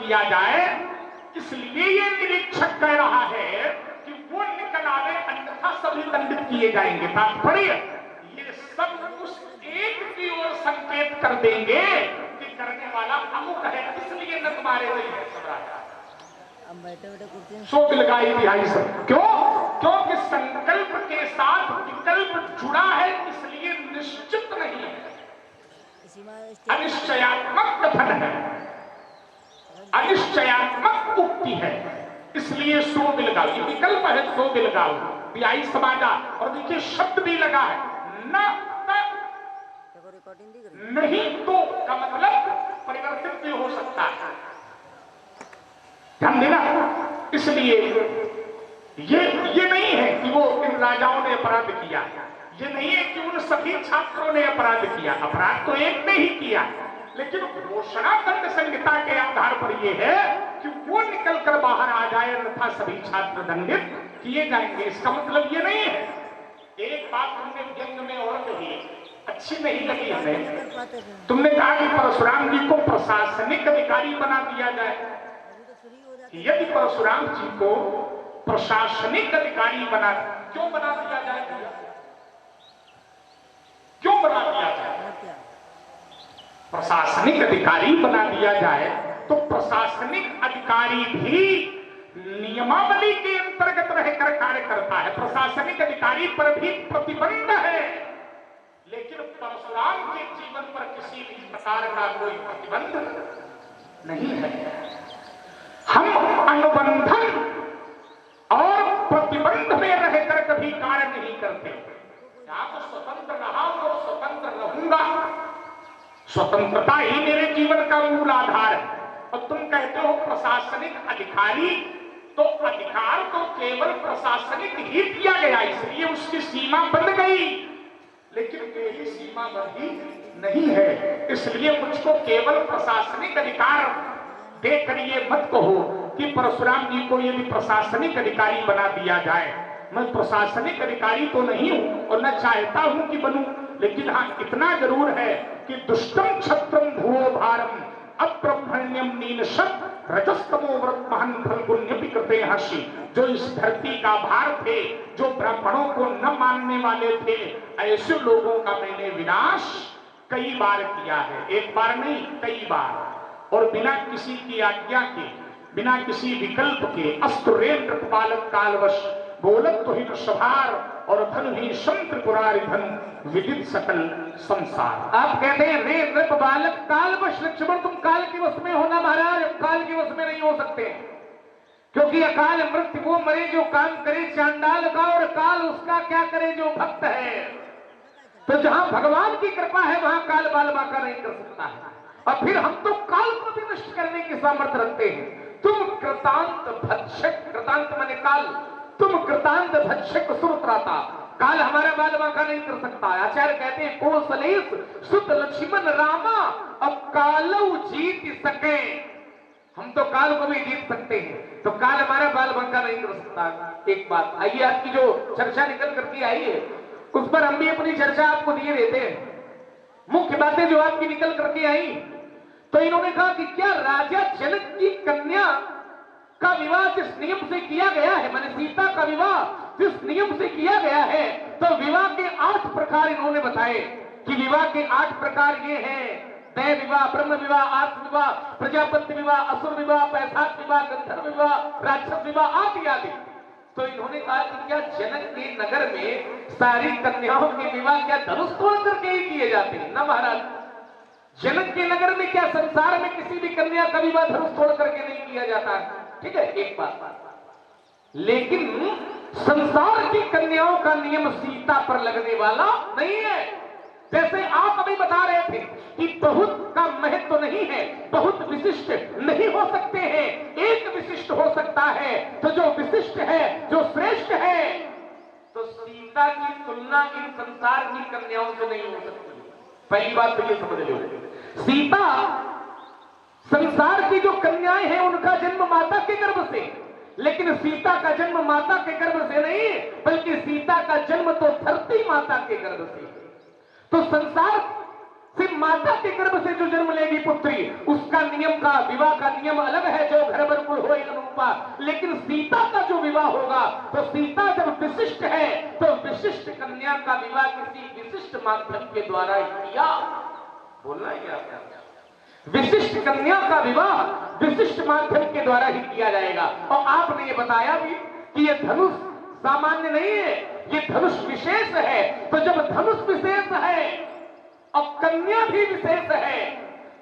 किया जाए, इसलिए ये निरीक्षक कह रहा है कि वो निकल आवे, अन्यथा सभी दंडित किए जाएंगे। तात्पर्य ये सब उस एक की ओर संकेत कर देंगे कि करने वाला अमुक है, इसलिए नत मारे गई है सो लगाई दिहाई सब। क्यों? क्योंकि संकल्प के साथ विकल्प जुड़ा है, इसलिए निश्चित नहीं है, अनिश्चयात्मक कथन है, अनिश्चयात्मक उक्ति है, इसलिए सो बिलगाओ। ये विकल्प है, सो बिलगाओ बिहाई समाजा। और देखिए शब्द भी लगा है, न नहीं तो का मतलब परिवर्तित भी हो सकता है, ध्यान देना। इसलिए ये नहीं है कि वो इन राजाओं ने अपराध किया, ये नहीं है कि उन सभी छात्रों ने अपराध किया, अपराध तो एक ने ही किया, लेकिन घोषणा दंड संहिता के आधार पर यह है कि वो निकलकर बाहर आ जाए, अन्यथा सभी छात्र दंडित किए जाएंगे। इसका मतलब ये नहीं है। एक बात हमने व्यंग में और कही, अच्छी नहीं लगी हमें। तुमने कहा कि परशुराम जी को प्रशासनिक अधिकारी बना दिया जाए। यदि परशुराम जी को प्रशासनिक अधिकारी बना, क्यों बना दिया जाए? क्यों बना दिया जाए? प्रशासनिक अधिकारी बना दिया जाए तो प्रशासनिक अधिकारी भी नियमावली के अंतर्गत रहकर कार्य करता है। प्रशासनिक अधिकारी पर भी प्रतिबंध है, लेकिन परशुराम के जीवन पर किसी भी प्रकार का कोई प्रतिबंध नहीं है। हम अनुबंधन और प्रतिबंध में रहकर कभी कार्य नहीं करते। या तो स्वतंत्र रहा और स्वतंत्र रहूंगा, स्वतंत्रता ही मेरे जीवन का मूल आधार है। और तुम कहते हो प्रशासनिक अधिकारी, तो अधिकार तो केवल प्रशासनिक ही दिया गया, इसलिए उसकी सीमा बन गई, लेकिन मेरी सीमा बंधी नहीं है। इसलिए मुझको केवल प्रशासनिक अधिकार देकर ये मत कहो कि परशुराम जी को यदि प्रशासनिक अधिकारी बना दिया जाए। मैं प्रशासनिक अधिकारी तो नहीं हूं और न चाहता हूं कि बनूं, लेकिन हाँ इतना जरूर है कि दुष्टम क्षत्रम भुवो भारम अब्रह्मण्यम नीनशत रजस्तमो व्रत महान फल पुण्य कृते हर्षि। जो इस धरती का भार थे, जो ब्राह्मणों को न मानने वाले थे, ऐसे लोगों का मैंने विनाश कई बार किया है, एक बार नहीं कई बार, और बिना किसी की आज्ञा के, बिना किसी विकल्प के। अस्त्रेन्द्र बालक कालवश बोलत तो ही सभार और धन ही संत्रिपुरारि धन विदित सकल संसार। आप कहते हैं रे नृप बालक कालवश, लक्ष्मण तुम काल के वश में होना महाराज, काल के वश में नहीं हो सकते, क्योंकि अकाल मृत्यु वो मरे जो काम करे चांडाल का, और काल उसका क्या करे जो भक्त है। तो जहां भगवान की कृपा है वहां काल बाल बाका नहीं कर सकता है। और फिर हम तो काल को भी नष्ट करने की सामर्थ्य रखते हैं। तुम कृतांत भक्षक, कृतांत माने काल, तुम कृतांत भक्षक सुरत्राता, काल हमारा बाल बाका नहीं कर सकता। आचार्य कहते हैं कौशलेश सुत लक्ष्मण रामा अब कालऊ जीत सके, हम तो काल को भी जीत सकते हैं, तो काल हमारा बाल बाका नहीं कर सकता। एक बात आइए, आपकी जो चर्चा निकल करके आई है उस पर हम भी अपनी चर्चा आपको दिए देते हैं। मुख्य बातें जो आपकी निकल करके आई, तो इन्होंने कहा कि क्या राजा जनक की कन्या का विवाह जिस नियम से किया गया है, माने सीता का विवाह जिस नियम से किया गया है, तो विवाह के 8 प्रकार इन्होंने बताए कि विवाह के 8 प्रकार ये हैं: दैव विवाह, ब्रह्म विवाह, आत्म विवाह, प्रजापति विवाह, असुर विवाह, पैशाच विवाह, गंधर्व विवाह, राक्षस विवाह आदि आदि। तो इन्होंने कहा कि क्या जनक के नगर में सारी कन्याओं के विवाह क्या धनुष तोड़ करके ही किए जाते हैं? ना महाराज, जनक के नगर में क्या संसार में किसी भी कन्या का विवाह धनुष तोड़ करके नहीं किया जाता है। ठीक है, एक बात। लेकिन संसार की कन्याओं का नियम सीता पर लगने वाला नहीं है। जैसे आप अभी बता रहे थे कि बहुत का महत्व नहीं है, बहुत विशिष्ट नहीं हो सकते हैं, एक विशिष्ट हो सकता है। तो जो विशिष्ट है, जो श्रेष्ठ है, तो सीता की तुलना इन संसार की कन्याओं से नहीं हो सकती। पहली बात तो ये समझ लो, सीता संसार की जो कन्याएं हैं उनका जन्म माता के गर्भ से, लेकिन सीता का जन्म माता के गर्भ से नहीं, बल्कि सीता का जन्म तो धरती माता के गर्भ से। तो संसार सिर्फ माता के गर्भ से जो जन्म लेगी पुत्री, उसका नियम का, विवाह का नियम अलग है, जो घर बर कुल हो अनुरूपा। लेकिन सीता का जो विवाह होगा, तो सीता जब विशिष्ट है, तो विशिष्ट कन्या का विवाह किसी विशिष्ट माध्यम के द्वारा ही किया। बोलना है क्या? विशिष्ट कन्या का विवाह विशिष्ट माध्यम के द्वारा ही किया जाएगा। और आपने ये बताया भी कि ये धनुष सामान्य नहीं है, ये धनुष विशेष है। तो जब धनुष विशेष है और कन्या भी विशेष है,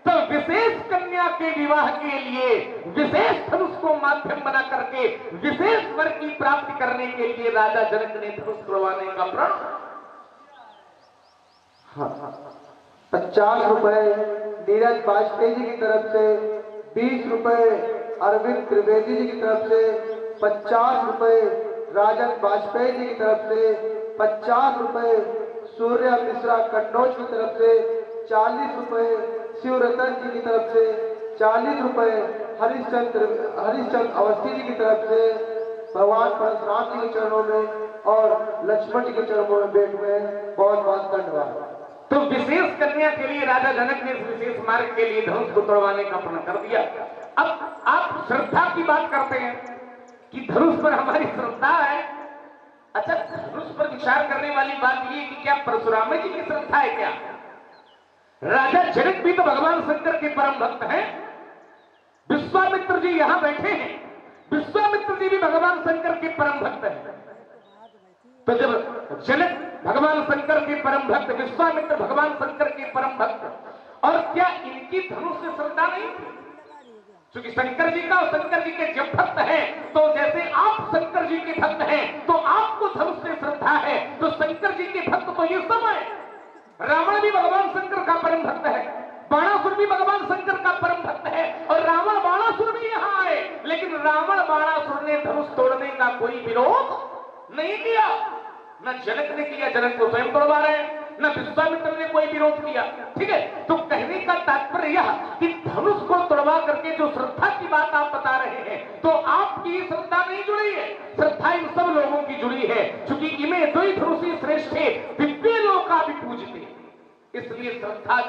तो विशेष कन्या के विवाह के लिए विशेष धनुष को माध्यम बना करके विशेष वर की प्राप्ति करने के लिए राजा जनक ने धनुष तोड़वाने का प्रण 50 रुपए नीरज वाजपेयी जी की तरफ से, 20 रुपए अरविंद त्रिवेदी जी की तरफ से, 50 रुपए राजन वाजपेयी जी की तरफ से, 50 रुपए सूर्य मिश्रा कन्नौज की तरफ से, 40 रुपए शिवरतन जी की तरफ से, 40 रुपए हरिश्चंद्र अवस्थी जी की तरफ से, भगवान परशुराम जी के चरणों में और लक्ष्मण जी के चरणों में बैठ हुए हैं। बहुत बहुत धन्यवाद। तो विशेष कन्या के लिए राजा जनक ने इस विशेष मार्ग के लिए धनुष को तोड़वाने का प्रण कर दिया। अब आप श्रद्धा की बात करते हैं कि धनुष पर हमारी श्रद्धा है। अच्छा, धनुष पर विचार करने वाली बात ये कि क्या परशुराम जी की श्रद्धा है क्या? राजा जनक भी तो भगवान शंकर के परम भक्त हैं। विश्वामित्र जी यहां बैठे हैं, विश्वामित्र जी भी भगवान शंकर के परम भक्त हैं। तो जब जनक भगवान शंकर के परम भक्त, विश्वामित्र भगवान शंकर के परम भक्त, और क्या इनकी धनुष से श्रद्धा नहीं थी? क्योंकि शंकर जी का और शंकर जी के जब भक्त हैं, तो जैसे आप शंकर जी के भक्त हैं तो आपको धनुष से श्रद्धा है, तो शंकर जी के भक्त तो ये सब है। रावण भी भगवान शंकर का परम भक्त है, बाणासुर भी भगवान शंकर का परम भक्त है, और रावण बाणासुर भी यहाँ आए, लेकिन रावण बाणासुर ने धनुष तोड़ने का कोई विरोध नहीं किया। न जनक ने किया, जनक को स्वयं तोड़वा रहे हैं, न विश्वामित्र ने कोई विरोध किया। ठीक है, तो कहने का तात्पर्य यह कि धनुष को तोड़वा करके जो श्रद्धा की बात आप बता रहे हैं, तो आपकी श्रद्धा नहीं जुड़ी है, श्रद्धा इन सब लोगों की जुड़ी है। क्योंकि इमें द्वै धनुषी श्रेष्ठे दिव्य लोका भी पूजते, इसलिए श्रद्धा।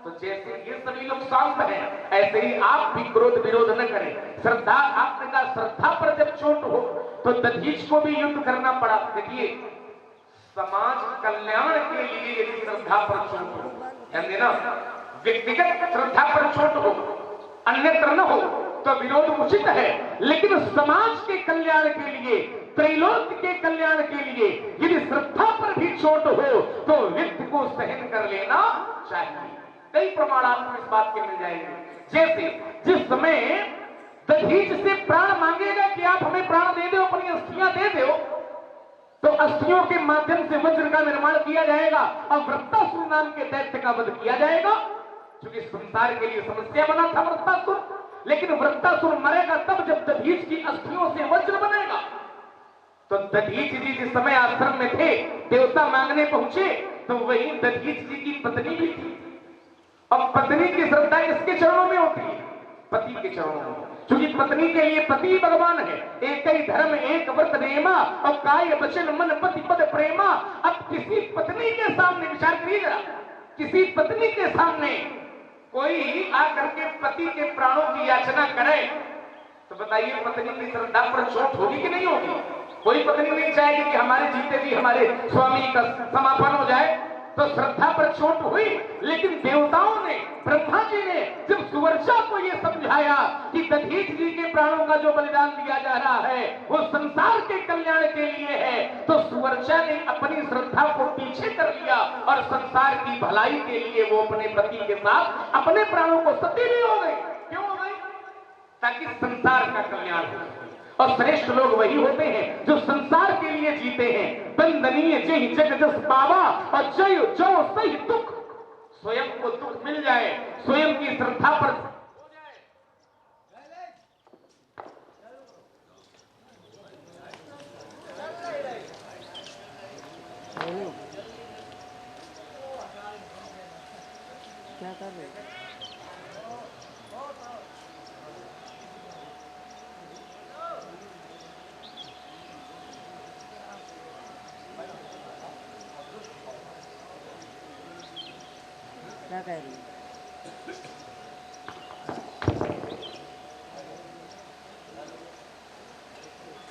तो जैसे ये सभी लोग शांत हैं, ऐसे ही आप भी क्रोध विरोध न करें। श्रद्धा, आपने कहा श्रद्धा पर जब चोट हो तो दधीच को भी युद्ध करना पड़ा। देखिए, समाज कल्याण के लिए यदि श्रद्धा पर चोट हो, यानी ना व्यक्तिगत श्रद्धा पर चोट हो, अन्यत्र न हो, तो विरोध उचित है। लेकिन समाज के कल्याण के लिए, त्रैलोक्य के कल्याण के लिए यदि श्रद्धा पर भी चोट हो तो व्यक्ति को सहन कर लेना चाहिए। कई प्रमाण आपको इस बात के मिल जाएंगे। जैसे जिस समय दधीच से प्राण मांगेगा कि आप हमें प्राण दे दो, अपनी अस्थियां दे दो, तो अस्थियों के माध्यम से वज्र का निर्माण किया जाएगा और वृत्तासुर नाम के दैत्य का वध किया जाएगा। क्योंकि संसार के लिए समस्या बना था वृत्तासुर, लेकिन वृत्तासुर मरेगा तब जब दधीच की अस्थियों से वज्र बनेगा। तो दधीच जी जिस समय आश्रम में थे, देवता मांगने पहुंचे, तो वही दधीच जी की पत्नी भी थी। अब पत्नी की श्रद्धा किसके चरणों में होती है? पति के चरणों में। क्योंकि पत्नी के लिए पति भगवान है। एक ही धर्म एक व्रत नेमा, और काय वचन मन पति पद प्रेमा। अब किसी पत्नी के सामने विचार करिए जरा, किसी पत्नी के सामने कोई आकर के पति के प्राणों की याचना करे, तो बताइए पत्नी की श्रद्धा पर चोट होगी कि नहीं होगी? कोई पत्नी नहीं चाहेगी कि हमारे जीते भी हमारे स्वामी का समापन हो जाए। तो श्रद्धा पर चोट हुई, लेकिन देवताओं ने, ब्रह्मा जी ने जब सुवर्चा को यह समझाया कि दधीच जी के प्राणों का जो बलिदान दिया जा रहा है वो संसार के कल्याण के लिए है, तो सुवर्चा ने अपनी श्रद्धा को पीछे कर लिया और संसार की भलाई के लिए वो अपने पति के साथ अपने प्राणों को सती भी हो गई। क्यों हो गई? ताकि संसार का कल्याण हो। और श्रेष्ठ लोग वही होते हैं जो संसार के लिए जीते हैं। बंदनीय जय जग जस पावा, और जय जो सही दुख, स्वयं को दुख मिल जाए, स्वयं की श्रद्धा पर हो जाए। क्या कर रहे? क्या कह रही है?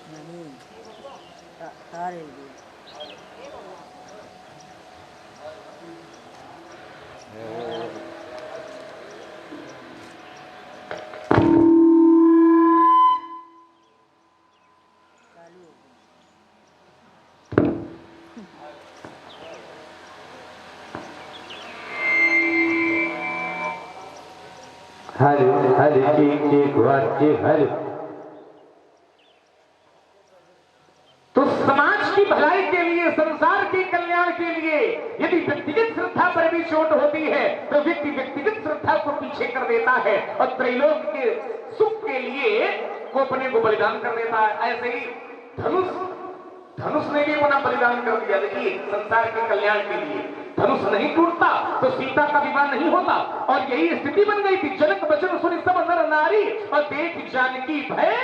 नहीं तारे हर हर चीज वाच्य हर। तो समाज की भलाई के लिए, संसार के कल्याण के लिए यदि व्यक्तिगत श्रद्धा पर भी चोट होती है तो व्यक्ति व्यक्तिगत श्रद्धा को पीछे कर देता है और त्रैलोक के सुख के लिए वो अपने को बलिदान कर देता है। ऐसे ही धनुष ने भी अपना बलिदान कर दिया। देखिए, संसार के कल्याण के लिए धनुष नहीं टूटता तो सीता का विवाह नहीं होता, और यही स्थिति बन गई थी। जनक वचन सुनि सब नर नारी और देख जानकी भय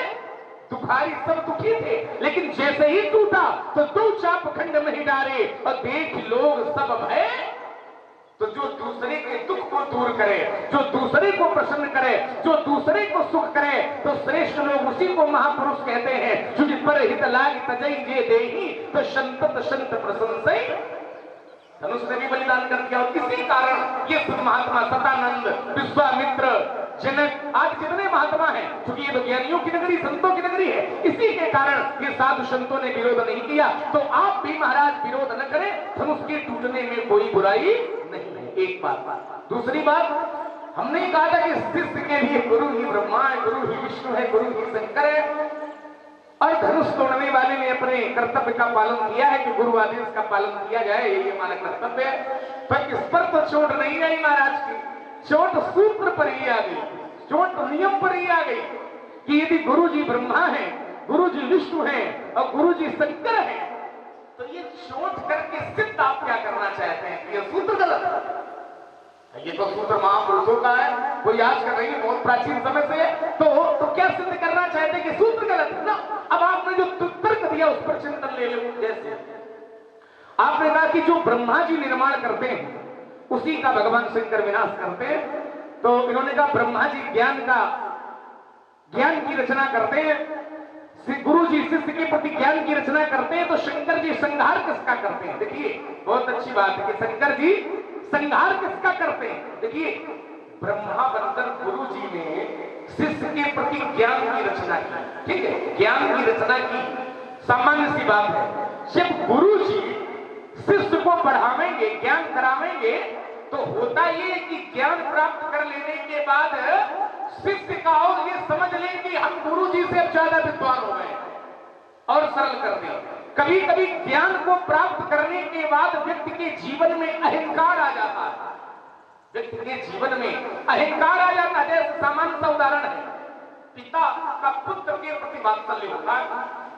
दुखारी, सब दुखी थे, लेकिन जैसे ही टूटा तो दो चाप खंड में ही डारे और देख लोग सब भय। तो जो दूसरे के दुख को दूर करे, जो दूसरे को प्रसन्न करे, जो दूसरे को सुख करे, तो श्रेष्ठ लोग उसी को महापुरुष कहते हैं। जो जिस पर हित लाग तजई जे देही तो संतत संत प्रशंसई। धनुष ने भी बलिदान कर दिया, और इसी कारण ये महात्मा सतानंद, विश्वामित्र, जनक आज जितने महात्मा हैं, क्योंकि ये तो ज्ञानियों की नगरी, संतों की नगरी है, इसी के कारण ये साधु संतों ने विरोध नहीं किया। तो आप भी महाराज विरोध न करें, धनुष के टूटने में कोई बुराई नहीं है। एक बात। दूसरी बात, हमने कहा था कि शिष्य के लिए गुरु ही ब्रह्मा है, गुरु ही विष्णु है, गुरु ही शंकर है, और धनुष तोड़ने वाले ने अपने कर्तव्य का पालन किया है कि गुरु आदेश का पालन किया जाए, यही हमारा कर्तव्य है। पर इस पर तो चोट नहीं आई महाराज की, चोट सूत्र पर ही आ गई, चोट नियम पर ही आ गई कि यदि गुरु जी ब्रह्मा है, गुरु जी विष्णु है और गुरु जी शंकर है, तो ये चोट करके सिद्ध आप क्या करना चाहते हैं? ये सूत्र गलत है। ये तो सूत्र महापुरुषों का है, कोई आज कर रही है बहुत प्राचीन समय से, तो क्या सिद्ध करना चाहते हैं कि सूत्र गलत है ना? अब आपने जो तर्क दिया उस पर चिंतन ले लो। जैसे आपने कहा कि जो ब्रह्मा जी निर्माण करते हैं उसी का भगवान शंकर विनाश करते हैं, तो इन्होंने कहा ब्रह्मा जी ज्ञान की रचना करते हैं, गुरु जी शिष्य के प्रति ज्ञान की रचना करते हैं, तो शंकर जी संहार किसका करते हैं? देखिए, बहुत अच्छी बात है कि शंकर जी संहार किसका करते हैं? देखिए, ब्रह्मा बनकर गुरु जी ने शिष्य के प्रति ज्ञान की रचना की, ठीक है, ज्ञान की रचना की, सामान्य सी बात है। जब गुरु जी शिष्य को बढ़ावेंगे, ज्ञान करावेंगे, तो होता ये कि ज्ञान प्राप्त कर लेने के बाद शिष्य का और ये समझ लें कि हम गुरु जी से अब ज्यादा विद्वान हो गए और सरल कर दें। कभी कभी ज्ञान को प्राप्त करने के बाद व्यक्ति के जीवन में अहंकार आ जाता है, व्यक्ति के जीवन में अहंकार आ जाता है। जैसे सामान्य सा उदाहरण है, पिता का पुत्र के प्रति वात्सल्य होता है,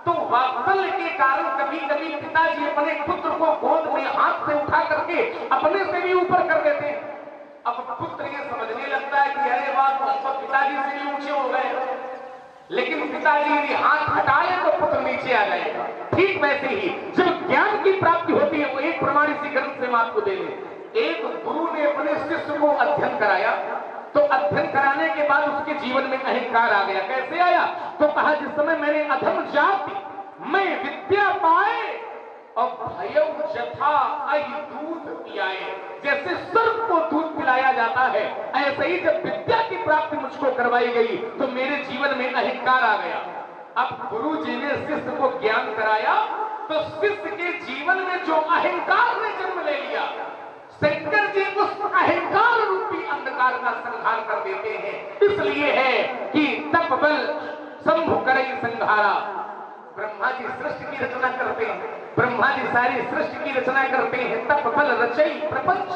तो वात्सल्य के कारण कभी कभी पिताजी अपने पुत्र को गोद में हाथ से उठा करके अपने से भी ऊपर कर देते हैं। अब पुत्र ये समझने लगता है कि अरे वाह, हम तो पिताजी से भी ऊंचे हो गए, लेकिन पिताजी यदि हाथ हटाए तो पुत्र नीचे आ जाएगा। ठीक वैसे ही जब ज्ञान की प्राप्ति होती है, वो एक प्रमाण इसी ग्रंथ से आपको दे दे। एक गुरु ने अपने शिष्य को अध्ययन कराया, तो अध्ययन कराने के बाद उसके जीवन में अहंकार आ गया। कैसे आया? तो कहा, जिस समय मैंने अधम जाति मैं विद्या पाए और भयउ जथा अहि दूध पियाए। जैसे सर्प को दूध पिलाया जाता है, ऐसे ही जब विद्या की प्राप्ति मुझको करवाई गई तो मेरे जीवन में अहंकार आ गया। अब गुरु जी ने शिष्य को ज्ञान कराया, तो शिष्य के जीवन में जो अहंकार ने जन्म ले लिया, शंकर जी उस अहंकार रूपी अंधकार का संहार कर देते हैं। इसलिए है कि तप बल शंभु करई संहारा। ब्रह्मा जी सृष्टि की रचना करते हैं, ब्रह्मा जी सारी सृष्टि की रचना करते हैं, तप बल रचई प्रपंच।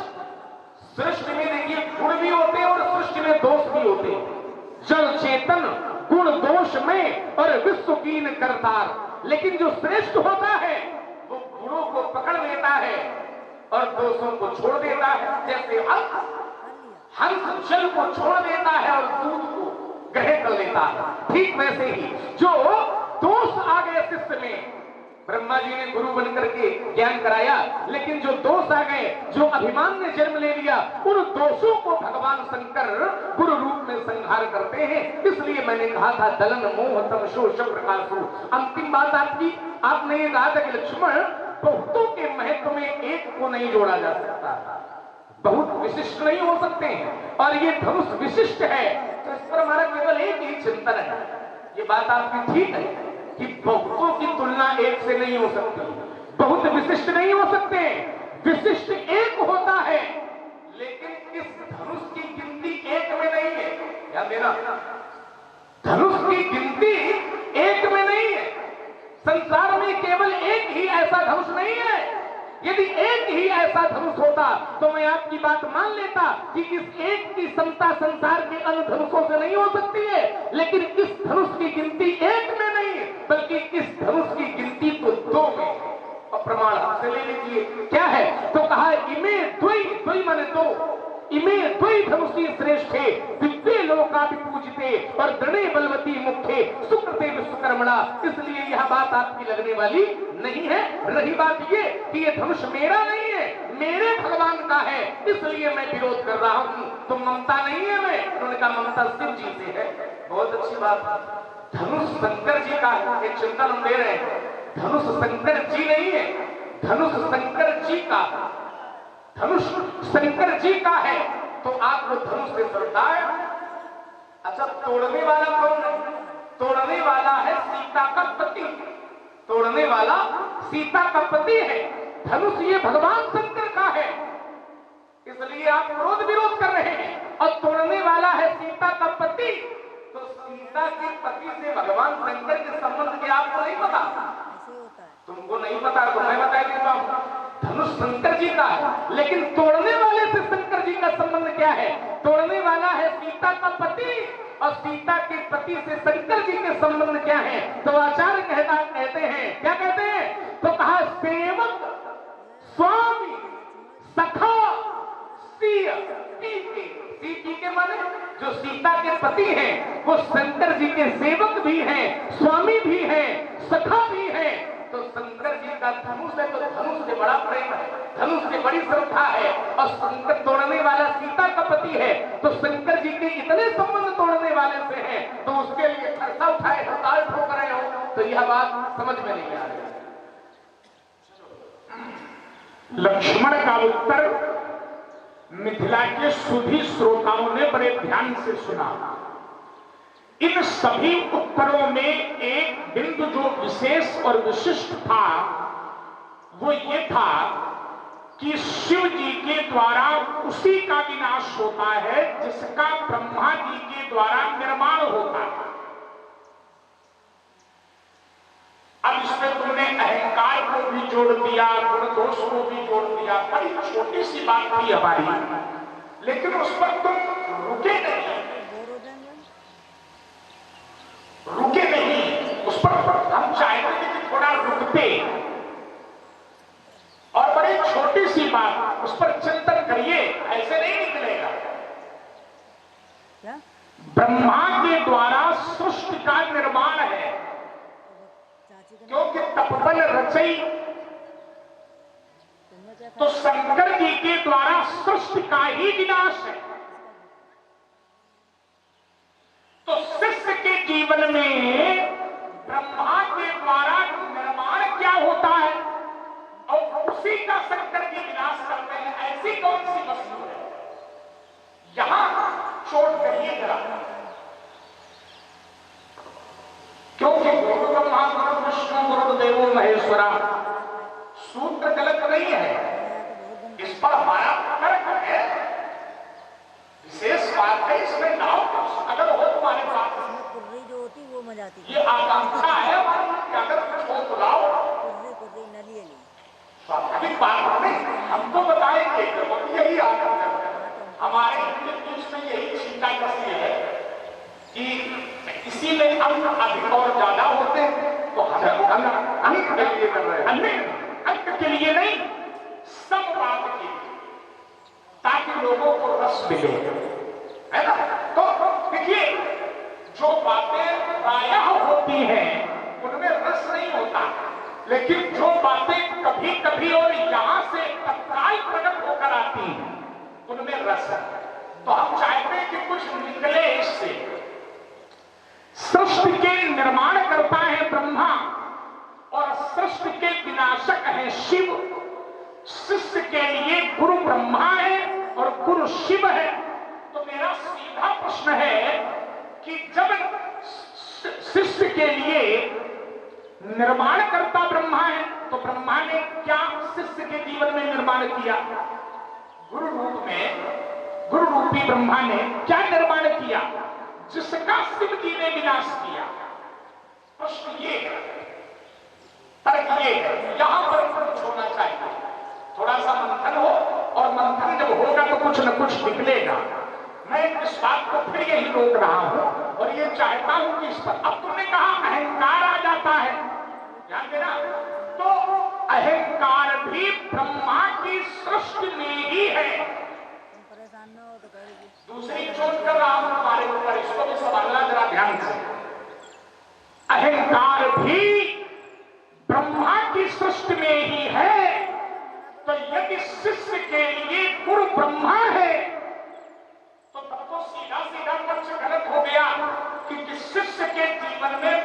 सृष्टि में देखिए गुण भी होते हैं और सृष्टि में दोष भी होते हैं। जड़ चेतन गुण दोष में और विश्व कीन करतार। लेकिन जो श्रेष्ठ होता है वो गुणों को पकड़ लेता है और दोषों को छोड़ देता है। जैसे हंस जल को छोड़ देता है और दूध को ग्रहण कर लेता है, ठीक वैसे ही जो दोष आ गए शिष्य में, ब्रह्मा जी ने गुरु बनकर के ज्ञान कराया, लेकिन जो दोष आ गए, जो अभिमान ने जन्म ले लिया, उन दोषों को भगवान शंकर गुरु रूप में संहार करते हैं। इसलिए मैंने कहा था दलन मोह तम शोष प्रकाशु। अंतिम बात आपकी, आपने ये कहा था कि लक्ष्मण बहुतों के महत्व में एक को नहीं जोड़ा जा सकता, बहुत विशिष्ट नहीं हो सकते हैं, और ये धनुष विशिष्ट है, तो इस पर हमारा केवल एक ही चिंतन है। ये बात आपकी ठीक है कि बहुतों की तुलना एक से नहीं हो सकती, बहुत विशिष्ट नहीं हो सकते, विशिष्ट एक होता है, लेकिन इस धनुष की गिनती एक में नहीं है। या मेरा धनुष की गिनती एक में नहीं है। संसार में केवल एक ही ऐसा धनुष नहीं है। यदि एक ही ऐसा धनुष होता तो मैं आपकी बात मान लेता कि इस एक की समता संसार के अन्य धनुषों से नहीं हो सकती है, लेकिन इस धनुष की गिनती एक में नहीं है, बल्कि इस धनुष की गिनती तो दो में। और प्रमाण हमसे ले लीजिए, क्या है? तो कहा इमे द्वै, द्वै माने दो, इमे द्वै धनुषी श्रेष्ठे दिव्य लोका विपूजिते और दृढ़े बलवती मुखे सुकृते विश्वकर्मणा। इसलिए यह बात आपकी लगने वाली नहीं है। रही बात ये कि ये धनुष मेरा नहीं है, मेरे भगवान का है, इसलिए मैं विरोध कर रहा हूं। तो ममता नहीं है मैं, उन्होंने कहा ममता शिव जी से है। बहुत अच्छी बात। धनुष शंकर जी का है, एक चिंतन हम दे रहे हैं। धनुष शंकर जी नहीं है, धनुष शंकर जी का, धनुष शंकर जी का है, तो आप लोग धनुष से श्रद्धा है। अच्छा, तोड़ने वाला कौन है? तोड़ने वाला है सीता का पति, तोड़ने वाला सीता का पति है। धनुष ये भगवान शंकर का है, इसलिए आप क्रोध विरोध कर रहे हैं। और तोड़ने वाला है सीता का पति, तो सीता के पति से भगवान शंकर के संबंध के आपको नहीं पता? तुमको नहीं पता तो मैं बता देता हूं। धनुष शंकर जी का है, लेकिन तोड़ने वाले से शंकर जी का संबंध क्या है? तोड़ने वाला है सीता का पति, और सीता के पति से शंकर जी के संबंध क्या है? तो आचार्य कहते हैं, क्या कहते हैं? तो कहा सेवक स्वामी सखा सिय पीते। सी के माने जो सीता के पति हैं वो शंकर जी के सेवक भी हैं, स्वामी भी हैं, सखा भी हैं। तो शंकर जी का धनुष है, तो धनुष से बड़ा प्रेम है, धनुष से बड़ी श्रद्धा है। और शंकर तोड़ने वाला सीता का पति है, तो शंकर जी के इतने संबंध तोड़ने वाले से हैं, तो उसके लिए खर्चा उठाए, हड़ताल ठोक रहे हो, तो यह बात समझ में नहीं आ रही। लक्ष्मण का उत्तर मिथिला के सुधी श्रोताओं ने बड़े ध्यान से सुना। इन सभी उत्तरों में एक बिंदु जो विशेष और विशिष्ट था वो ये था कि शिव जी के द्वारा उसी का विनाश होता है जिसका ब्रह्मा जी के द्वारा निर्माण होता है। अब इसमें तुमने अहंकार को भी जोड़ दिया, गुण दोष को भी जोड़ दिया। बड़ी छोटी सी बात थी हमारी, लेकिन उस पर तुम रुके नहीं, रुके नहीं, उस पर हम चाहते थे कि थोड़ा रुकते, और बड़ी छोटी सी बात उस पर चिंतन करिए, ऐसे नहीं निकलेगा। ब्रह्मा के द्वारा सृष्टि का निर्माण है, क्योंकि तपबल रचई, तो शंकर जी के द्वारा सृष्टि का ही विनाश है। तो शिष्य के जीवन में ब्रह्मा के द्वारा निर्माण क्या होता है और उसी का शंकर जी विनाश करते हैं, ऐसी कौन सी वस्तु है? यहां चोट करिए जरा, क्योंकि गुरु ब्रह्मा गुरु विष्णु गुरुदेवो महेश्वरा सूत्र गलत नहीं है, इस पर हमारा तर्क है, विशेष बात है, इसमें डाउट अगर हो तुम्हारे पास जो होती वो मजा आती, ये आकांक्षा है कि अगर कुछ हो तो लाओ। स्वाभाविक बात नहीं, हम तो बताएंगे, यही आदत है हमारे बीच में, यही चिंता कसी है कि इसी में अंक अधिक और ज्यादा होते हैं, तो हमें अंक के लिए कर रहे हैं, अंक के लिए नहीं, सब बात के लिए, ताकि लोगों को रस मिले, है ना? तो देखिए, जो बातें प्रायः होती हैं उनमें रस नहीं होता, लेकिन जो बातें कभी कभी और यहां से तत्काल प्रकट होकर आती हैं उनमें रस है। तो हम चाहते हैं कि कुछ निकले इससे। सृष्टि के निर्माण करता है ब्रह्मा और सृष्टि के विनाशक है शिव। शिष्य के लिए गुरु ब्रह्मा है और गुरु शिव है। तो मेरा सीधा प्रश्न है कि जब शिष्य के लिए निर्माण करता ब्रह्मा है तो ब्रह्मा ने क्या शिष्य के जीवन में निर्माण किया? गुरु रूप में गुरु रूपी ब्रह्मा ने क्या निर्माण किया जिसका शिव जी ने विनाश किया? प्रश्न ये है, तर्क ये है, यहां पर कुछ होना चाहिए। थोड़ा सा मंथन हो और मंथन जब होगा तो कुछ न कुछ निकलेगा। मैं इस बात को फिर यही रोक रहा हूं और ये चाहता हूं कि इस पर, अब तुमने कहा अहंकार आ जाता है, ध्यान देना, तो अहंकार भी ब्रह्मा की सृष्टि में ही है। परेशान न हो तो करेगी। दूसरी चोट कर रहा हूं तुम्हारे ऊपर, इसको भी संभालना जरा ध्यान से। अहंकार भी ब्रह्मा की सृष्टि में ही है। तो यदि शिष्य के लिए गुरु ब्रह्मा है तो तब तो सीधा सीधा पक्ष गलत हो गया कि शिष्य के जीवन में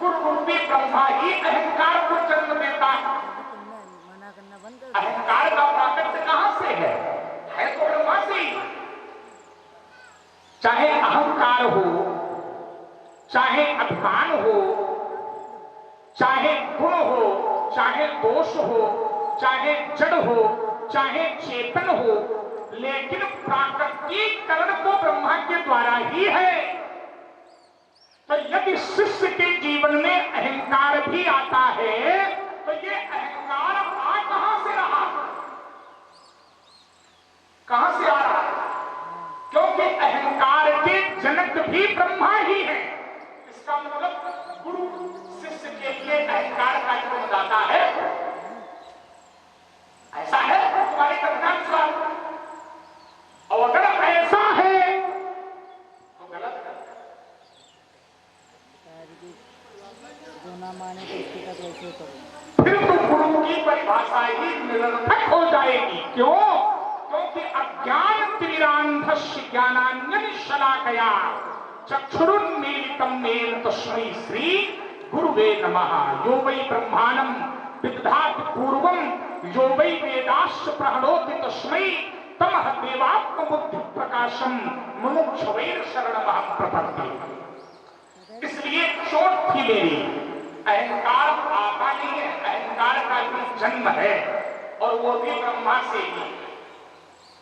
गुरु रूपी ब्रह्मा ही अहंकार को जन्म देता है। तुमने मना करना बंद कर अहंकार का प्राकट्य कहां से है तो ब्रह्मा से ही। चाहे अहंकार हो, चाहे अभिमान हो, चाहे गुण हो, चाहे दोष हो, चाहे जड़ हो, चाहे चेतन हो, लेकिन प्राकृतिकरण तो ब्रह्मा के द्वारा ही है। तो यदि शिष्य के जीवन में अहंकार भी आता है तो ये अहंकार आ कहां से रहा? कहां से आ रहा? क्योंकि अहंकार के जनक भी ब्रह्मा ही है। इसका मतलब गुरु शिष्य के लिए अहंकार का जन्मदाता है। ऐसा है तुम्हारे कथनानुसार? और अगर ऐसा है तो गलत है। जो ना माने तो उसकी का कैसे करो? फिर तो गुरु की परिभाषा ही निरर्थक हो जाएगी। क्यों? क्योंकि अज्ञान तिमिरांधस्य ज्ञानांजन शलाकया चक्षुरुन्मीलितं येन तस्मै श्री गुरुवे नमः। यो वै ब्रह्माणं विदधाति पूर्वं यो वै वेदाश्च प्रहणोति तस्मै तमः देवात्म बुद्धि प्रकाशम मुमुक्षुवैर शरणमहं प्रपद्ये। इसलिए चोट थी मेरी, अहंकार आता नहीं है, अहंकार का भी जन्म है और वो भी ब्रह्मा से ही।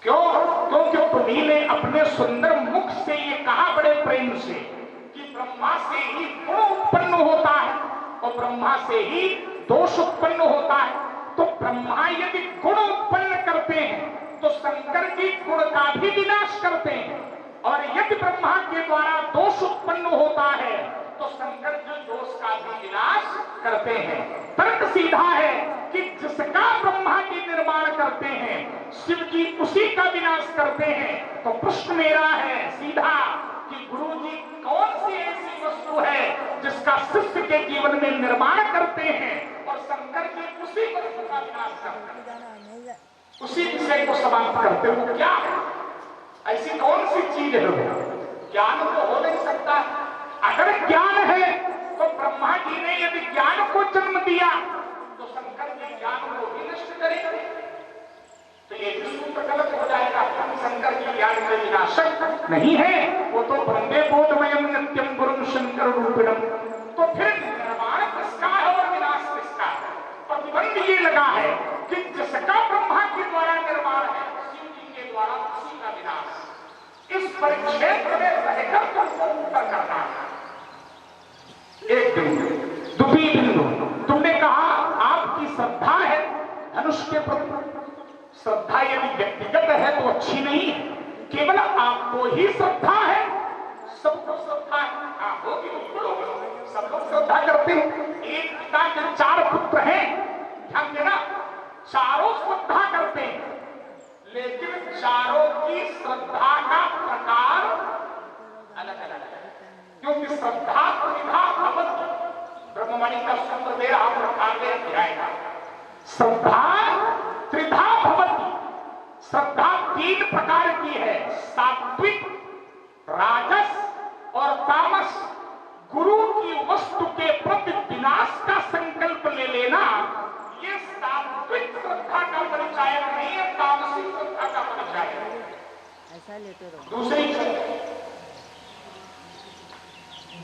क्यों? क्योंकि तुम्ही ने अपने सुंदर मुख से ये कहा बड़े प्रेम से कि ब्रह्मा से ही गुण उत्पन्न होता है और ब्रह्मा से ही दोष उत्पन्न होता है। तो ब्रह्मा यदि गुण उत्पन्न करते हैं तो शंकर जी गुण का भी विनाश करते हैं, और यदि ब्रह्मा के द्वारा दोष उत्पन्न होता है तो शंकर जी दोष का भी विनाश करते हैं। तर्क सीधा है कि जिसका ब्रह्मा जी निर्माण करते हैं शिव जी उसी का विनाश करते हैं। तो प्रश्न मेरा है सीधा कि गुरु जी कौन सी ऐसी वस्तु है जिसका शिष्य के जीवन में निर्माण करते हैं और शंकर जी उसी वस्तु का विनाश करते हैं, उसी विषय को समाप्त करते हो? क्या है ऐसी कौन सी चीज है? ज्ञान तो हो नहीं सकता। अगर ज्ञान है तो ब्रह्मा जी ने यदि ज्ञान को जन्म दिया तो शंकर जी ज्ञान को भी नष्ट करेंगे। तो ये सूत्र गलत हो जाएगा। शंकर जी ज्ञान के विनाशक नहीं है, वो तो वंदे बोधमयम नित्यम गुरुम शंकर रूपिणम। तो फिर निर्माण किसका है और विनाश किसका है? प्रतिबंध ये लगा है कि जिसका ब्रह्मा के द्वारा निर्माण है शिव जी के द्वारा उसी का विनाश। इस परिक्षेत्र में रहकर तुमको उत्तर करना है। एक बिंदु, द्वितीय बिंदु, तुमने कहा आपकी श्रद्धा है धनुष के प्रति। श्रद्धा यदि व्यक्तिगत है तो अच्छी नहीं है। केवल आपको ही श्रद्धा है, सबको श्रद्धा है। आप होगी सब लोग श्रद्धा करते हैं। एक पिता के 4 पुत्र हैं, ध्यान देना, चारों श्रद्धा करते हैं, लेकिन चारों की श्रद्धा का प्रकार अलग अलग है। क्योंकि श्रद्धा प्रतिभा अवध ब्रह्मवाणी का सूत्र दे रहा हूं, 18वें अध्याय का। श्रद्धा त्रिधा भवति। श्रद्धा 3 प्रकार की है, सात्विक, राजस और तामस। गुरु की वस्तु के प्रति विनाश का संकल्प ले लेना, ये सात्विक श्रद्धा का परिचायक नहीं है, तामसिक श्रद्धा का परिचायक है। ऐसा लेते रहो। दूसरी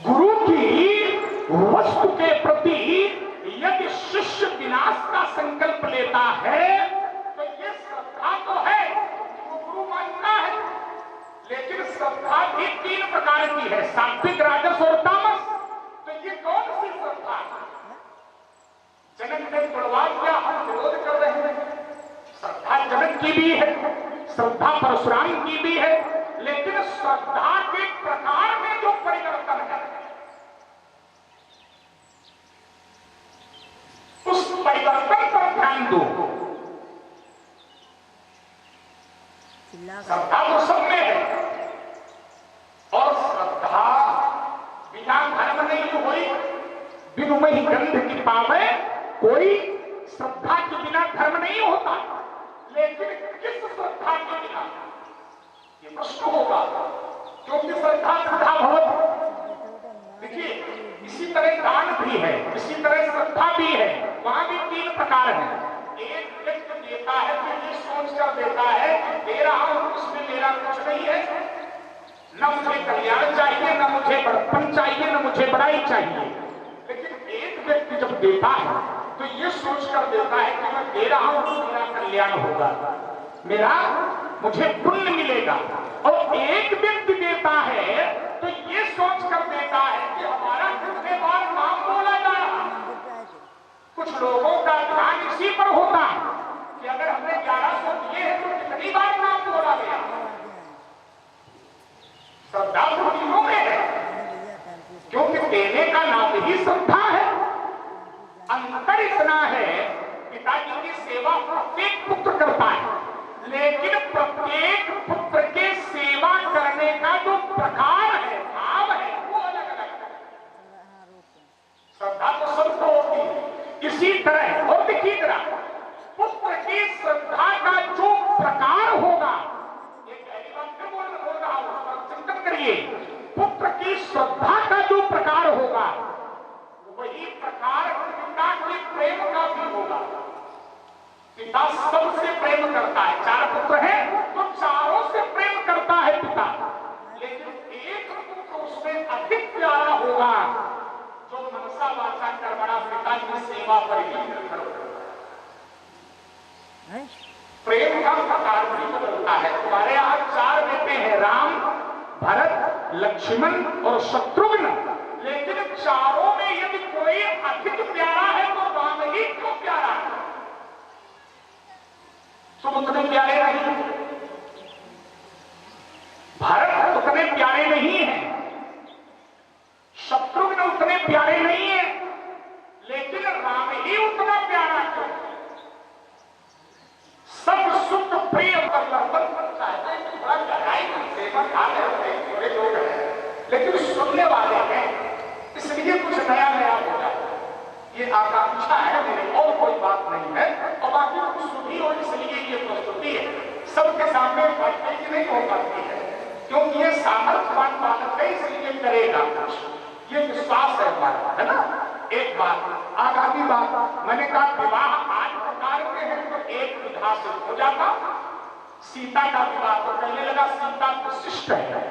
गुरु की वस्तु के प्रति यदि शिष्य विनाश का संकल्प लेता है तो ये श्रद्धा तो है, वो गुरु मानता है, लेकिन श्रद्धा भी 3 प्रकार की है, सात्विक, राजस और तामस। तो ये कौन सी श्रद्धा है? जनक ने तोड़वा दिया, हम विरोध कर रहे हैं। श्रद्धा जनक की भी है, श्रद्धा परशुराम की भी है, लेकिन श्रद्धा के प्रकार में जो परिवर्तन है, उस परिवर्तन पर ध्यान दो। श्रद्धा तो सब में है, और श्रद्धा बिना धर्म नहीं हुई, बिनु मही गंध की पावे कोई। श्रद्धा के बिना धर्म नहीं होता, लेकिन किस श्रद्धा के बिना, ये प्रश्न होगा, क्योंकि श्रद्धा श्रद्धा भवत। देखिए, इसी तरह दान भी है, इसी तरह श्रद्धा भी है, वहां भी 3 प्रकार है। एक व्यक्ति देता है तो ये सोच कर देता है कि दे रहा हूं, उसमें मेरा कुछ नहीं है, न मुझे कल्याण चाहिए, न मुझे बड़प्पन चाहिए, न मुझे बड़ाई चाहिए। लेकिन एक व्यक्ति जब देता है तो ये सोच कर देता है कि मैं दे रहा हूं तो मेरा कल्याण होगा, मेरा मुझे पुण्य मिलेगा। और एक व्यक्ति देता है तो ये सोच कर देता है कि हमारा कितने बार नाम बोला जा रहा। कुछ लोगों का ध्यान इसी पर होता है कि अगर हमने 1100 दिए हैं तो कितनी बार नाम बोला गया। श्रद्धा तो तीनों में है, क्योंकि देने का नाम ही श्रद्धा है। अंतर इतना है, पिताजी की सेवा प्रत्येक पुत्र करता है, लेकिन प्रत्येक पुत्र के सेवा करने का जो प्रकार है, भाव है, वो अलग अलग है। श्रद्धा तो सबको होती है। इसी तरह, और देखिए जरा, पुत्र की श्रद्धा का जो प्रकार होगा, ये गहरी बात क्यों बोल रहा हूं, उस पर चिंतन करिए। पुत्र की श्रद्धा का जो प्रकार होगा, वही प्रकार पिता के प्रेम का भी होगा। पिता सबसे प्रेम करता है, 4 पुत्र हैं तो चारों से प्रेम करता है पिता, लेकिन एक पुत्र उसमें अधिक प्यारा होगा जो मनसा वाचा कर्मणा पिता की सेवा पर ही निर्भर करता है। प्रेम का प्रकार भी बदलता है। तुम्हारे यहाँ 4 बेटे हैं, राम, भरत, लक्ष्मण और शत्रुघ्न, लेकिन चारों में यदि कोई अधिक प्यारा है तो राम ही क्यों प्यारा है? तुम उतने प्यारे नहीं, भरत उतने प्यारे नहीं है, शत्रुघ्न उतने प्यारे नहीं है, लेकिन राम ही उतना प्यारा क्यों? सब सुख प्रिय परिवर्तन करता है। बड़ा गहराई से थोड़े लोग हैं, लेकिन सुनने वाले हैं, इसलिए कुछ नया नया हो जाए, ये आकांक्षा है मेरी, और कोई बात नहीं है। और बाकी कुछ सुनी हो, इसलिए ये प्रस्तुति है। सबके सामने बातचीत नहीं हो पाती है, क्योंकि ये सामर्थ्यवान बालक है, इसलिए करेगा, ये विश्वास है हमारा, है ना। एक बात, आगामी बात, मैंने कहा विवाह 8 प्रकार के हैं, तो एक विधा से हो जाता। सीता का विवाह तो कहने लगा सीता विशिष्ट है,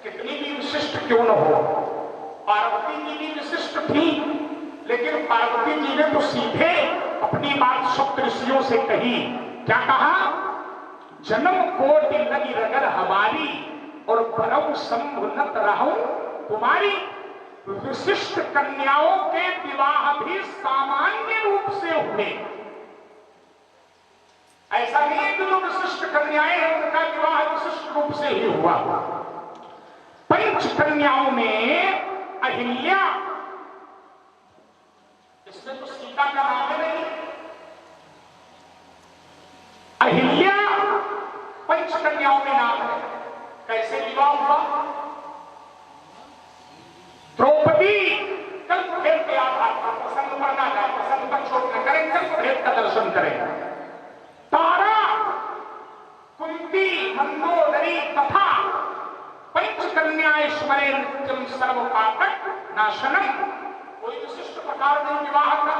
कितनी भी विशिष्ट क्यों न हो। पार्वती जी भी विशिष्ट थी, लेकिन पार्वती जी ने तो सीधे अपनी बात शुक्र ऋषियों से कही। क्या कहा? जन्म कोटि लगी रगर हमारी और परम संभुनत रहूं कुमारी। विशिष्ट कन्याओं के विवाह भी सामान्य रूप से हुए, ऐसा नहीं है कि जो विशिष्ट कन्याएं हैं उनका विवाह विशिष्ट रूप से ही हुआ। 5 कन्याओं में अहिल्या, इसमें तो सीता का नाम है नहीं, अहिल्या 5 कन्याओं में नाम है। कैसे विवाह हुआ? द्रौपदी कल खेल के आधार पर प्रसंग पढ़ना दर्शन करें। तारा, कुंती, मंदोदरी तथा पंचकन्या स्मरे नित्यम सर्वपातक नाशनम। कोई विशिष्ट प्रकार नहीं विवाह का,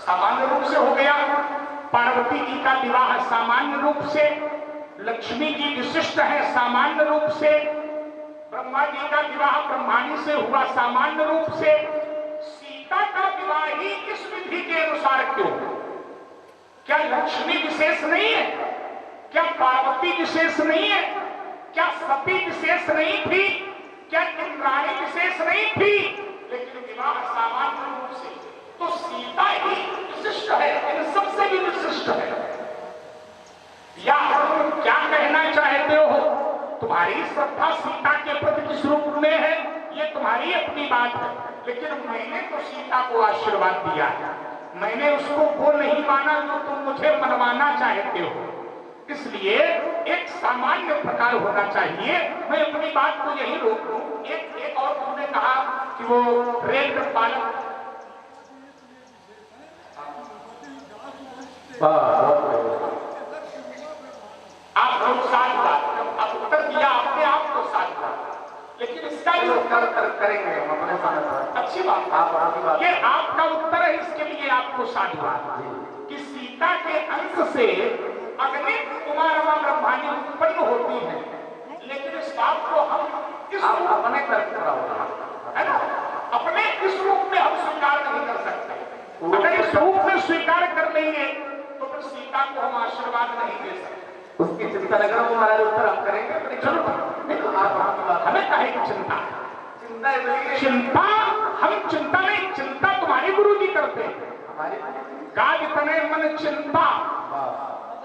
सामान्य रूप से हो गया। पार्वती जी का विवाह सामान्य रूप से, लक्ष्मी जी विशिष्ट है सामान्य रूप से, ब्रह्मा जी का विवाह ब्रह्माणी से हुआ सामान्य रूप से। सीता का विवाह ही इस विधि के अनुसार क्यों? क्या लक्ष्मी विशेष नहीं है? क्या पार्वती विशेष नहीं है? क्या सती विशेष नहीं थी? क्या इंद्राणी विशेष नहीं थी? लेकिन विवाह सामान्य रूप से, तो सीता ही विशिष्ट है, इन सबसे भी विशिष्ट है। या तुम क्या कहना चाहते हो? तुम्हारी श्रद्धा सीता के प्रति किस रूप में है, ये तुम्हारी अपनी बात है, लेकिन मैंने तो सीता को आशीर्वाद दिया है। मैंने उसको वो नहीं माना जो तुम मुझे मनवाना चाहते हो। इसलिए एक सामान्य प्रकार होना चाहिए। मैं अपनी बात को यही रोक लूं। एक और तुमने कहा कि वो रेल पालक, आप लोग साथ बात, आप उत्तर दिया आपने, आप तो साथ बात, लेकिन इसका भी उत्तर करेंगे हम अपने साथ। अच्छी बात, आप ये आपका उत्तर है, इसके लिए आपको साधुवाद कि सीता के अंश से अगणित उमा रमा ब्रह्मांड उत्पन्न होती है, लेकिन इस बात को हम इस अपने है ना, अपने इस रूप में हम स्वीकार नहीं कर सकते। अगर इस रूप में स्वीकार कर लेंगे तो फिर सीता को हम आशीर्वाद नहीं दे सकते। उसकी चिंता न करो, हमारा उत्तर आप करेंगे। चलो हमें काहे की चिंता? चिंता हम चिंता नहीं, चिंता तुम्हारे गुरु जी करते हैं। काज तने मन चिंता,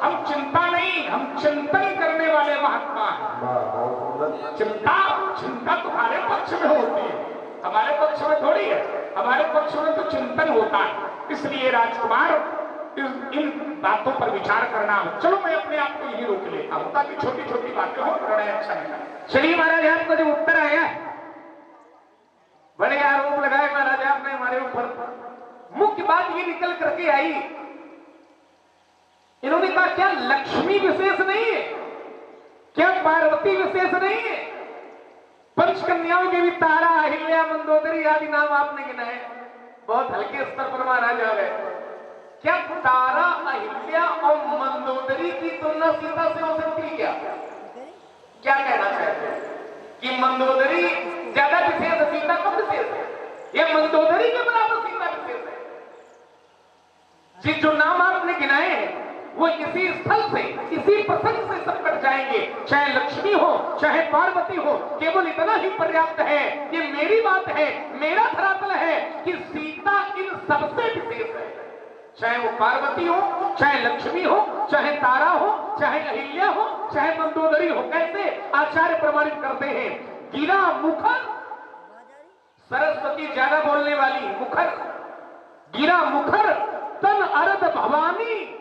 हम चिंता नहीं, हम चिंतन करने वाले महात्मा हैं। चिंता तुम्हारे पक्ष में होती है, हमारे पक्ष में थोड़ी है। हमारे पक्ष में तो चिंतन होता है। इसलिए राजकुमार इन बातों पर विचार करना हो। चलो मैं अपने आप को यही रोक लेता हूं ताकि छोटी छोटी बातें हो, बड़ा अच्छा नहीं। चलिए महाराज, आपका जो उत्तर आया, बड़े आरोप लगाए महाराज आपने हमारे ऊपर। मुख्य बात ये निकल करके आई, इन्होंने कहा क्या लक्ष्मी विशेष नहीं है? क्या पार्वती विशेष नहीं है? पंचकन्याओं के भी तारा, अहिल्या, मंदोदरी आदि नाम आपने गिनाए, बहुत हल्के स्तर पर महाराज आ गए। क्या तारा, अहिल्या और मंदोदरी की तुलना सीता से हो सकती है? क्या कहना चाहते हैं कि मंदोदरी ज्यादा विशेष है, सीता कम विशेष है, या मंदोदरी के बराबर सीता विशेष है? जी जो नाम आपने गिनाए हैं वो इसी स्थल से, इसी प्रसंग से सब कट जाएंगे, चाहे लक्ष्मी हो चाहे पार्वती हो। केवल इतना ही पर्याप्त है, ये मेरी बात है, मेरा धरातल है कि सीता इन सबसे विशेष है। चाहे वो पार्वती हो, चाहे लक्ष्मी हो, चाहे तारा हो, चाहे अहिल्या हो, चाहे मंदोदरी हो। कैसे आचार्य प्रमाणित करते हैं? गिरा मुखर, सरस्वती ज्यादा बोलने वाली, मुखर, गिरा मुखर तन अरद भवानी।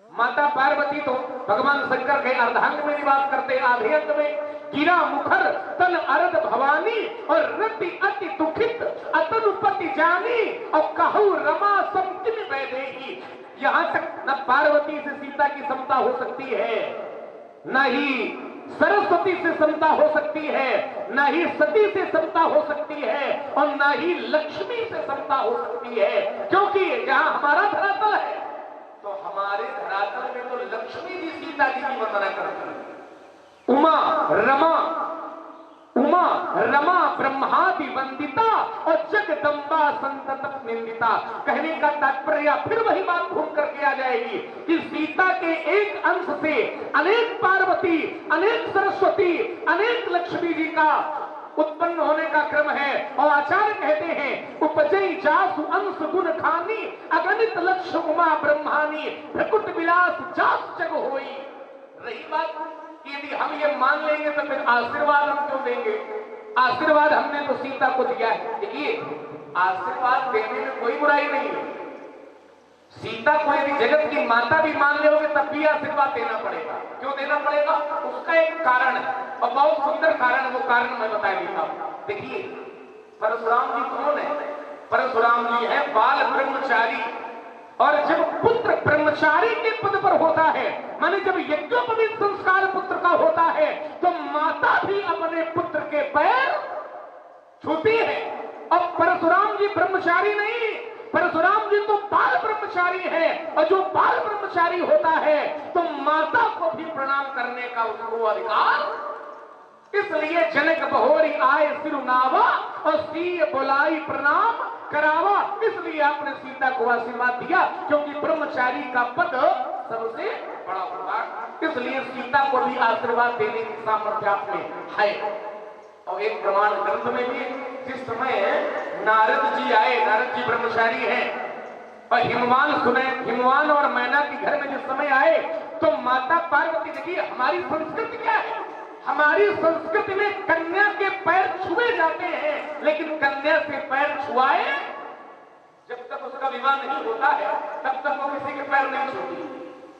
माता पार्वती तो भगवान शंकर के अर्धांग में निवास करते, आधे अंग में। गिरा मुखर तन अरद भवानी और रति अति दुखित अतनुपति जानी और कहू रमा समतिम वैदेही। यहां तक न पार्वती से सीता की समता हो सकती है, न ही सरस्वती से समता हो सकती है, न ही सती से समता हो सकती है, और न ही लक्ष्मी से समता हो सकती है। क्योंकि जहां हमारा धरातल है तो हमारे धरातल में तो लक्ष्मी जी सीता जी की वंदना करती है। उमा रमा ब्रह्मादि वंदिता और जगदम्बा संतत निंदिता। कहने का तात्पर्य फिर वही बात घूम करके आ जाएगी कि सीता के एक अंश से अनेक पार्वती, अनेक सरस्वती, अनेक लक्ष्मी जी का उत्पन्न होने का क्रम है। और आचार्य कहते हैं उपजई जासु अंश गुण खानी अगणित लक्ष्य उमा ब्रह्मानी प्रकुट विलास जास जग होई। रही बात यदि हम ये मान लेंगे तो फिर आशीर्वाद हम क्यों देंगे? आशीर्वाद हमने तो सीता को दिया है। देखिए आशीर्वाद देने में कोई बुराई नहीं है। सीता को यदि जगत की माता भी मान लोगे तब भी आशीर्वाद देना पड़ेगा। क्यों देना पड़ेगा? उसका एक कारण है और बहुत सुंदर कारण है। वो कारण मैं बता देता हूं। देखिए परशुराम जी कौन है? परशुराम जी है बाल ब्रह्मचारी, और जब पुत्र ब्रह्मचारी के पद पर होता है, माने जब यज्ञोपवीत संस्कार पुत्र का होता है, तो माता भी अपने पुत्र के पैर छूती है। अब परशुराम जी ब्रह्मचारी नहीं, परशुराम जी तो बाल ब्रह्मचारी है, और जो बाल ब्रह्मचारी होता है तो माता को भी प्रणाम करने का उसको अधिकार। इसलिए जनक बहोरी आए सिरुनावा और सीय बोलाई प्रणाम करावा। इसलिए आपने सीता को आशीर्वाद दिया, क्योंकि ब्रह्मचारी का पद सबसे बड़ा होगा। इसलिए सीता को भी आशीर्वाद देने की सामर्थ्य आप में है। और एक प्रमाण ग्रंथ में भी, जिस समय नारद जी आए, नारद जी ब्रह्मचारी हैं, और हिमवान और मैना के घर में जिस समय आए, तो माता पार्वती देखिए हमारी संस्कृति क्या है, हमारी संस्कृति में कन्या के पैर छुए जाते हैं, लेकिन कन्या से पैर छुआए जब तक उसका विवाह नहीं होता है तब तक वो किसी के पैर नहीं छूती,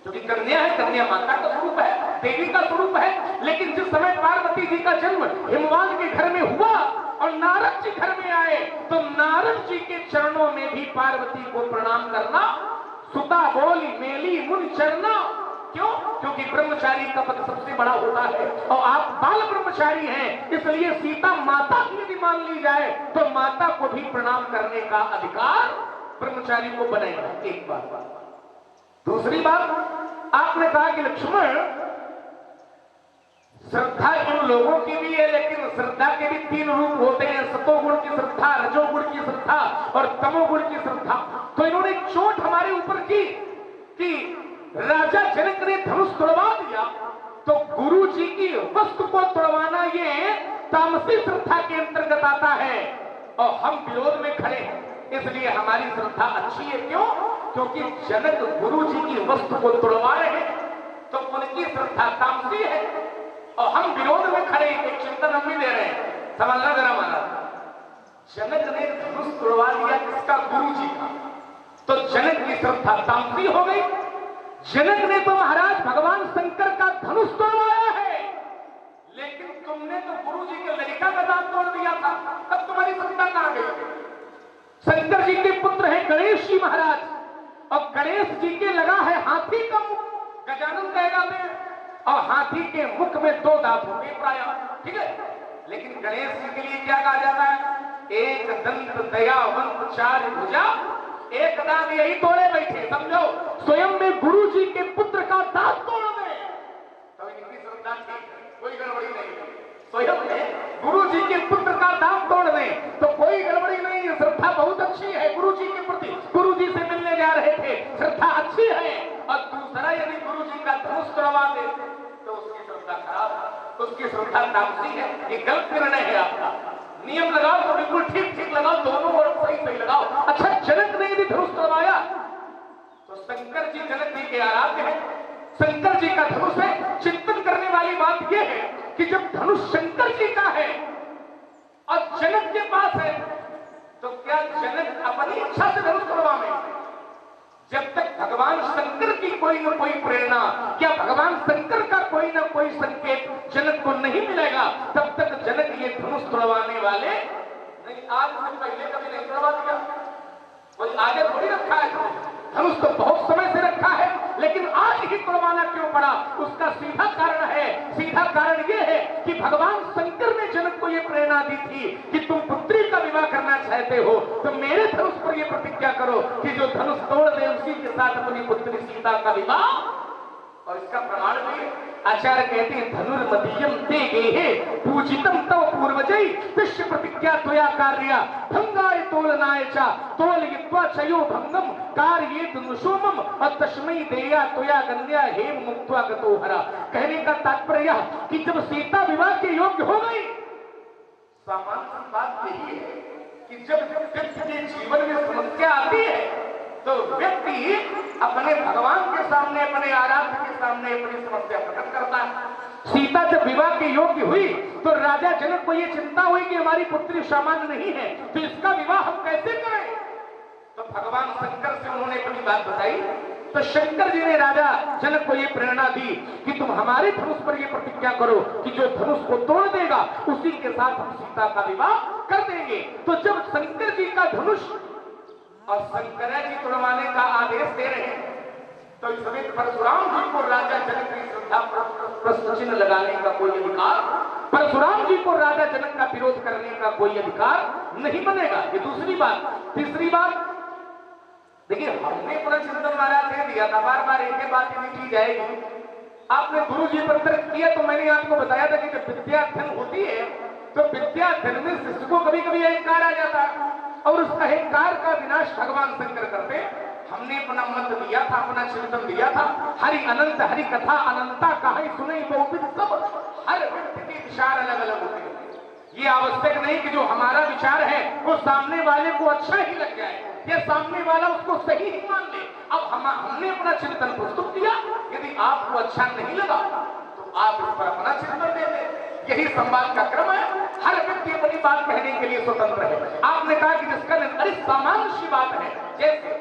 क्योंकि कन्या है, कन्या माता का स्वरूप है, देवी का स्वरूप है। लेकिन जिस समय पार्वती जी का जन्म हिमवान के घर में हुआ और नारद जी घर में आए, तो नारद जी के चरणों में भी पार्वती को प्रणाम करना, सुता बोली मेली मुन चरना। क्यों? क्योंकि ब्रह्मचारी का पद सबसे बड़ा होता है, और आप बाल ब्रह्मचारी हैं, इसलिए सीता माता की यदि मान ली जाए तो माता को भी प्रणाम करने का अधिकार ब्रह्मचारी को बनेगा। एक बात। दूसरी बात, आपने कहा कि लक्ष्मण श्रद्धा इन लोगों की भी है, लेकिन श्रद्धा के भी तीन रूप होते हैं, सतोगुण की श्रद्धा, रजोगुण की श्रद्धा और तमोगुण की श्रद्धा। तो इन्होंने चोट हमारे ऊपर की कि राजा जनक ने धनुष तोड़वा दिया, तो गुरु जी की वस्तु को तोड़वाना ये तामसी श्रद्धा के अंतर्गत आता है, और हम विरोध में खड़े हैं। इसलिए हमारी श्रद्धा अच्छी है। क्यों? क्योंकि जनक गुरु जी की वस्तु को तोड़वा रहे हैं, तो उनकी श्रद्धा तामसी है, और हम विरोध में खड़े हैं। एक चिंतन हम भी दे रहे हैं, समझना जरा महाराज। जनक ने धनुष तोड़वा दिया किसका? गुरु जी का, तो जनक की श्रद्धा तामसी हो गई। जनक ने तो महाराज भगवान शंकर का धनुष तोड़वाया है, लेकिन तुमने तो गुरु जी के लड़का का दांत तोड़ दिया था, तब तुम्हारी श्रद्धा कहां गई? शंकर जी के पुत्र हैं गणेश जी महाराज, और गणेश जी के लगा है हाथी का मुख, गजानन कहेगा में, और हाथी के मुख में दो दांत होंगे प्राय, ठीक है। लेकिन गणेश जी के लिए क्या कहा जाता है? एक दंत दयावंत चार भुजा, एक दांत यही तोड़े बैठे, समझो स्वयं में गुरु जी के पुत्र का दांत तोड़ दे, तो इनकी श्रद्धा ठीक है, कोई गड़बड़ी नहीं है। स्वयं में गुरु जी के पुत्र का दांत तोड़ दे तो कोई गड़बड़ी नहीं है, श्रद्धा बहुत अच्छी है गुरु जी के प्रति। गुरु जी से मिलने जा रहे थे, श्रद्धा अच्छी है। और दूसरा, यदि गुरु जी का धनुष तोड़वा दे तो उसकी श्रद्धा खराब है, उसकी श्रद्धा तामसी है। ये गलत निर्णय है आपका। नियम लगाओ तो बिल्कुल ठीक ठीक लगाओ, दोनों और सही सही लगाओ। अच्छा, जनक ने यदि धनुष तोड़वाया तो शंकर जी जनक जी के आराध्य है, शंकर जी का धनुष है। चिंतन करने वाली बात यह है कि जब धनुष शंकर जी का है और जनक के पास है, तो क्या जनक अपनी इच्छा से धनुष तोड़वावे? जब तक भगवान शंकर की कोई न कोई प्रेरणा, क्या भगवान शंकर का कोई न कोई संकेत जनक को नहीं मिलेगा, तब तक जनक ये धनुष तोड़वाने वाले नहीं। आज से पहले कभी नहीं तोड़वा दिया, कोई आगे थोड़ी रखा है धनुष, तो बहुत समय से रखा है, लेकिन आज ही तोड़वाना क्यों पड़ा? उसका सीधा कारण है, सीधा कारण ये है कि भगवान शंकर ने जनक को यह प्रेरणा दी थी कि तुम पुत्री का विवाह करना चाहते हो तो मेरे धनुष पर यह प्रतिज्ञा करो कि जो धनुष तोड़ दे उसी के साथ अपनी पुत्री सीता का विवाह। और इसका प्रमाण भी आचार्य कहते हैं, धनुर्मदीयम ते गेहे पूजितम तव पूर्वजै विश्व प्रतिज्ञा त्वया कार्या भंगाय तोलनाय च तोलयित्वा चयो भंगम कार्येत नुशोमम और तस्मै देया त्वया गन्या हेम मुक्त्वा गतो हरा। कहने का तात्पर्य यह कि जब सीता विवाह के योग्य हो गई, सामान्य बात यही है कि जब व्यक्ति के जीवन में समस्या आती है तो व्यक्ति अपने भगवान के सामने, अपने आराध्य के सामने अपनी समस्या प्रकट करता है। सीता जब विवाह के योग्य हुई तो राजा जनक को यह चिंता हुई कि हमारी पुत्री सामान्य नहीं है, तो इसका विवाह हम कैसे करें? तो भगवान शंकर से उन्होंने अपनी बात बताई तो शंकर जी ने राजा जनक को यह प्रेरणा दी कि तुम हमारे धनुष पर यह प्रतिज्ञा करो कि जो धनुष को तोड़ देगा उसी के साथ हम सीता का विवाह कर देंगे। तो जब शंकर जी का धनुष और शंकराचार्य जी तोड़वाने का आदेश दे रहे हैं, तो इस समय परशुराम जी को राजा जनक की श्रद्धा प्रश्न चिन्ह लगाने का कोई अधिकार, परशुराम जी को राजा जनक का विरोध करने का कोई अधिकार नहीं बनेगा। ये दूसरी बात। तीसरी बात, देखिए हमने पूरा चिंतन महाराज दे दिया था, बार बार एक ही बात नहीं की जाएगी। आपने गुरु जी पर तर्क किया तो मैंने आपको बताया था कि जब विद्याध्ययन होती है तो विद्याध्ययन में शिष्य को कभी कभी अहंकार आ जाता है और उस अहंकार का विनाश भगवान शंकर करते हैं। हमने अपना मत दिया था, अपना चिंतन दिया था। हरि अनंत, हरि कथा अनंता कहानी सुने बहुविध सब, हर व्यक्ति के विचार अलग अलग होते हैं। ये आवश्यक नहीं कि जो हमारा विचार है वो सामने वाले को अच्छा ही लग जाए या सामने वाला उसको सही ही मान ले। अब हमने अपना चिंतन प्रस्तुत किया, यदि आपको अच्छा नहीं लगा तो आप इस पर अपना चिंतन दे दें। यही संवाद का क्रम है। हर व्यक्ति अपनी बात कहने के लिए स्वतंत्र है। आपने कहा कि जिसका अरे सामान्य सी बात है, जैसे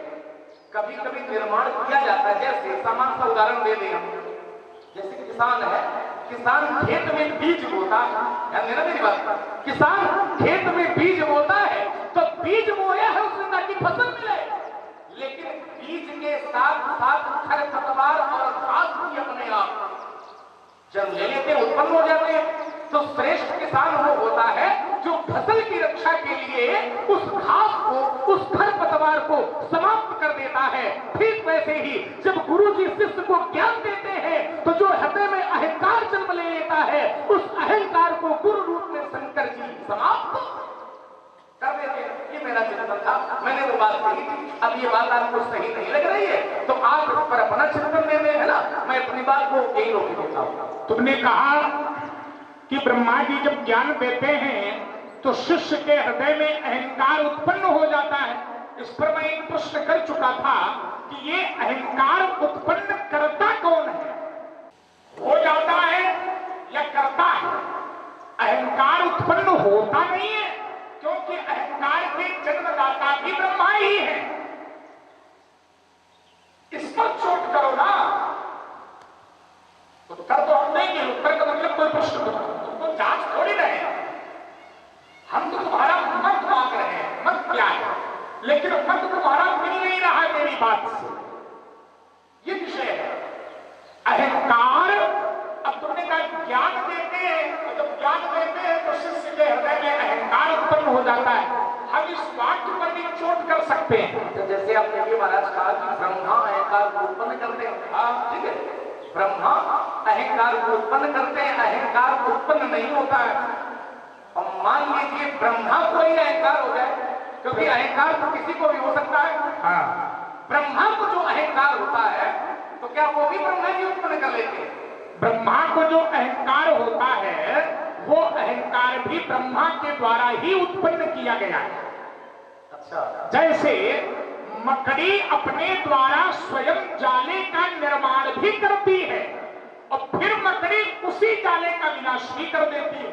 कभी कभी निर्माण किया जाता है, जैसे सामान्य सा उदाहरण दे दें हम, जैसे किसान है, किसान खेत में बीज बोता है, मेरी बात, किसान खेत में बीज बोता है तो बीज बोया है उसने ताकि फसल मिले, लेकिन बीज के साथ साथ खरपतवार और घास भी अपने आप जब ले लेते उत्पन्न हो जाते हैं। तो श्रेष्ठ किसान वो होता है जो फसल की रक्षा के लिए उस घास को, उस खरपतवार को समाप्त कर देता है। ठीक वैसे ही जब गुरु जी शिष्य को ज्ञान देते हैं तो जो हृदय में अहंकार जन्म ले लेता है उस अहंकार को गुरु रूप में शंकर जी समाप्त कर देते हैं। ये मेरा चिंतन था, मैंने वो बात कही थी। अब ये बात आपको सही नहीं लग रही है तो आप इस पर अपना चिंतन दे दें, है ना। मैं अपनी बात को यही रोक देता हूँ। तुमने कहा कि ब्रह्मा जी जब ज्ञान देते हैं तो शिष्य के हृदय में अहंकार उत्पन्न हो जाता है। इस पर मैं एक प्रश्न कर चुका था कि ये अहंकार उत्पन्न करता कौन है? हो जाता है या करता है? अहंकार उत्पन्न होता नहीं है, क्योंकि अहंकार के जन्मदाता भी ब्रह्मा ही है। इस पर चोट करो ना, उत्तर तो हम देंगे, उत्तर का मतलब कोई प्रश्न तो जांच थोड़ी रहे। हम तो तुम्हारा मत मांग रहे हैं, मत क्या है, लेकिन मत तुम्हारा मिल नहीं रहा है मेरी बात से। ये विषय है अहंकार। अब तुमने कहा ज्ञान देते हैं, तो जब ज्ञान देते हैं तो शिष्य के हृदय में अहंकार उत्पन्न हो जाता है। हम इस वाक्य पर भी चोट कर सकते हैं। तो जैसे आपने भी महाराज कहा कि ब्रह्मा अहंकार को उत्पन्न करते हैं, हाँ ठीक है, ब्रह्मा अहंकार को उत्पन्न करते हैं, अहंकार उत्पन्न नहीं होता है। और मान लीजिए ब्रह्मा को ही अहंकार हो जाए, क्योंकि अहंकार तो किसी को भी हो सकता है। हाँ, ब्रह्मा को जो अहंकार होता है तो क्या वो भी ब्रह्मा जी उत्पन्न कर लेते हैं? ब्रह्मा को जो अहंकार होता है वो अहंकार भी ब्रह्मा के द्वारा ही उत्पन्न किया गया है। अच्छा, जैसे मकड़ी अपने द्वारा स्वयं जाले का निर्माण भी करती है और फिर मकड़ी उसी जाले का विनाश भी कर देती है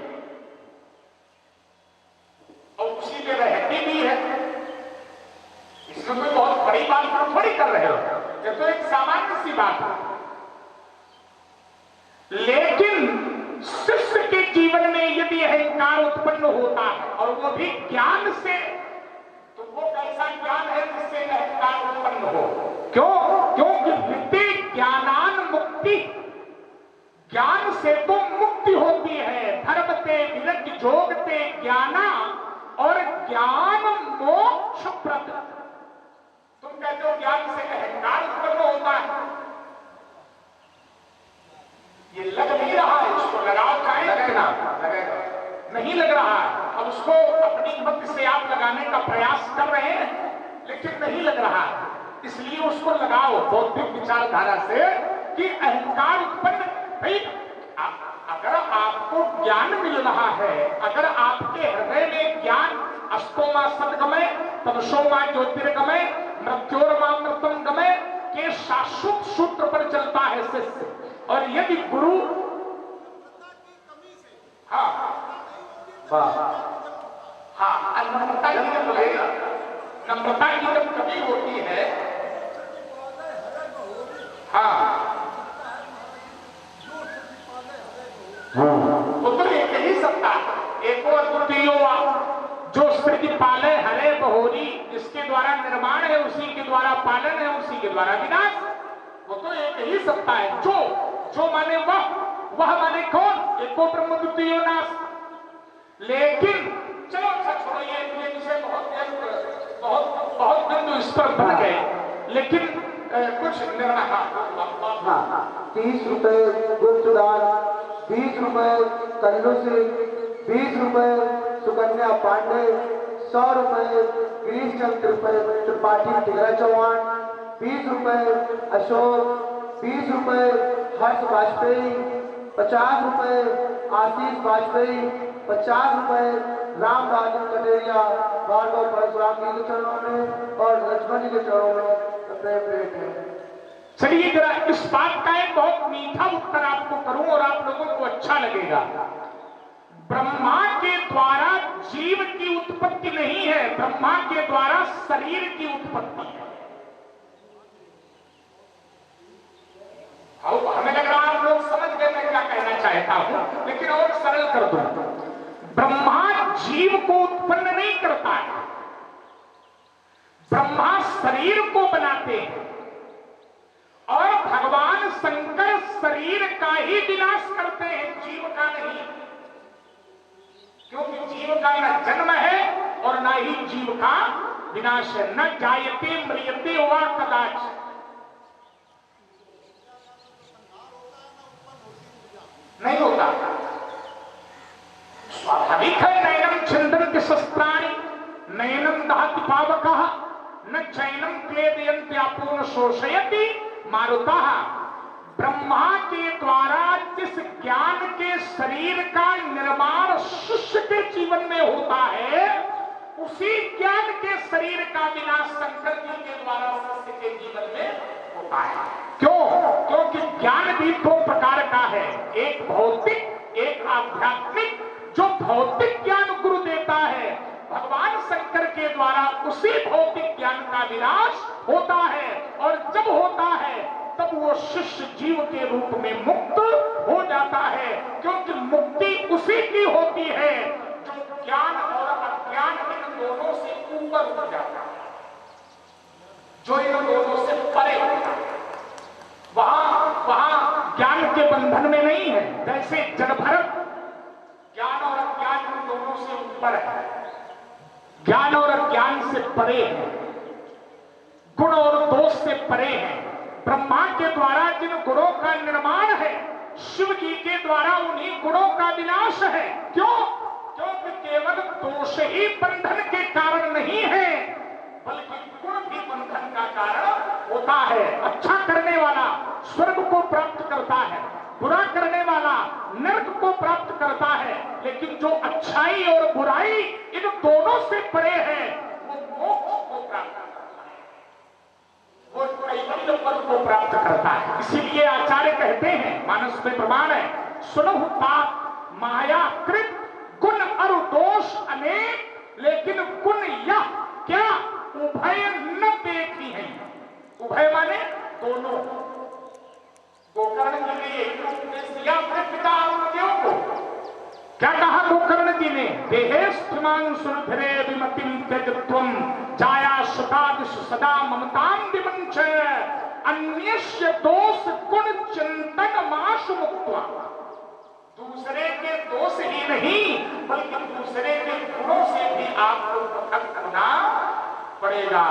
और उसी में रहती भी है। इसमें कोई बहुत बड़ी बात आप थोड़ी कर रहे हो, ये तो एक सामान्य सी बात है। लेकिन शिष्य के जीवन में यदि अहंकार उत्पन्न होता है और वो भी ज्ञान से, तो वो कैसा ज्ञान है जिससे अहंकार उत्पन्न हो? क्यों? क्योंकि विद्या ज्ञानान मुक्ति, ज्ञान से तो मुक्ति होती है। धर्मते विरज जोगते ज्ञाना और ज्ञान मोक्ष प्रद। तुम कहते हो ज्ञान से अहंकार उत्पन्न होता है, ये लग नहीं रहा है, इसको लगाओ चाहे लगेगा, नहीं लग रहा है। अब उसको अपनी मत से आप लगाने का प्रयास कर रहे हैं लेकिन नहीं लग रहा है, इसलिए उसको लगाओ बौद्धिक विचारधारा से कि अहंकार उत्पन्न। भाई अगर आपको ज्ञान मिल रहा है, अगर आपके हृदय में ज्ञान अस्तोमा सदगमय तमसोमा ज्योतिर्गमय मृत्योर्मामृतम गमय के शाश्वत सूत्र पर चलता है शिष्य, और यदि गुरु नम्रता की जब बोलेगा, नम्रता की जब कमी होती है हाँ वो तो एक ही सत्ता, एको अद्वितीयो जो सृज पाले हरे बहोरी, जिसके द्वारा निर्माण है उसी के द्वारा पालन है उसी के द्वारा विनाश। वो तो एक ही सत्ता है। जो माने वह माने कौन? एको ब्रह्म द्वितीयो नाश। लेकिन चलो अच्छा छोड़ो, ये विषय बहुत बिंदु इस पर बन गए, लेकिन कुछ निर्णय। हाँ, 30 रुपए गुप्तदान, 20 रुपए कल्लू सिंह, 20 रुपए सुकन्या पांडे, 100 रुपए गिरीश चंद्र त्रिपाठी टिगरा चौहान, 20 रुपए अशोक, 20 रुपए हर्ष वाजपेयी, 50 रुपए आशीष वाजपेयी, 50 रुपए राम बहादुर कटेरिया, भार्गव परशुराम जी के चरणों में और लक्ष्मण जी के चरणों में प्लेट है। चलिए जरा इस बात का एक बहुत मीठा उत्तर आपको करूं और आप लोगों को अच्छा लगेगा। ब्रह्मा के द्वारा जीव की उत्पत्ति नहीं है, ब्रह्मा के द्वारा शरीर की उत्पत्ति है। हमें लग रहा है आप लोग समझ गए मैं क्या कहना चाहता हूं, लेकिन और सरल कर दूं। ब्रह्मा जीव को उत्पन्न नहीं करता है, ब्रह्मा शरीर को बनाते हैं और भगवान शंकर शरीर का ही विनाश करते हैं, जीव का नहीं। क्योंकि जीव का न जन्म है और न ही जीव का विनाश है। न जायते म्रियते वा कदाच। नहीं होता, स्वाभाविक है। नयनम छिंदन्ति शस्त्राणि नयनम दहति पावकः न चैनम क्लेदयन्ति आपूर्न शोषयति मारुतः। ब्रह्मा के द्वारा जिस ज्ञान के शरीर का निर्माण शिष्य के जीवन में होता है, उसी ज्ञान के शरीर का विनाश शंकर जी के द्वारा शिष्य के जीवन में होता है। क्यों? क्योंकि ज्ञान भी दो प्रकार का है, एक भौतिक एक आध्यात्मिक। जो भौतिक ज्ञान गुरु देता है, भगवान शंकर के द्वारा उसी भौतिक ज्ञान का विनाश होता है, और जब होता है तब वो शिष्य जीव के रूप में मुक्त हो जाता है। क्योंकि मुक्ति उसी की होती है जो ज्ञान और अज्ञान इन दोनों से ऊपर उठ जाता है, जो इन दोनों से परे होता है। वहां ज्ञान के बंधन में नहीं है। जैसे जड़ भरत ज्ञान और अज्ञान इन दोनों से ऊपर है, ज्ञान और अज्ञान से परे है, गुण और दोष से परे है। ब्रह्मा के द्वारा जिन गुणों का निर्माण है, शिव जी के द्वारा उन्हीं गुणों का विनाश है। क्यों? क्योंकि केवल दोष ही बंधन के कारण नहीं है, बल्कि गुण भी बंधन का कारण होता है। अच्छा करने वाला स्वर्ग को प्राप्त करता है, बुरा करने वाला नरक को प्राप्त करता है। लेकिन जो अच्छाई और बुराई इन दोनों से परे है, वो मोक्ष को प्राप्त करता है, वो कैवल्य पद को प्राप्त करता है। इसीलिए आचार्य कहते हैं, मानस में प्रमाण है, सुनहु तात मायाकृत गुण और दोष अनेक, लेकिन गुण यह क्या उभय न देखी है। उभय माने दोनों। गोकर्ण जी ने एक उपदेश दिया अपने पिता अरुणदेव को। क्या कहा गोकर्ण जी ने? देहेष्ठिमां सुरधरे विमतिं त्यजत्वं जाया शतादिश सदा ममतां विमंच अन्यस्य दोष गुण चिंतन माशु मुक्त्वा। दूसरे के दोष ही नहीं, बल्कि दूसरे के गुणों से भी आपको पृथक करना पड़ेगा।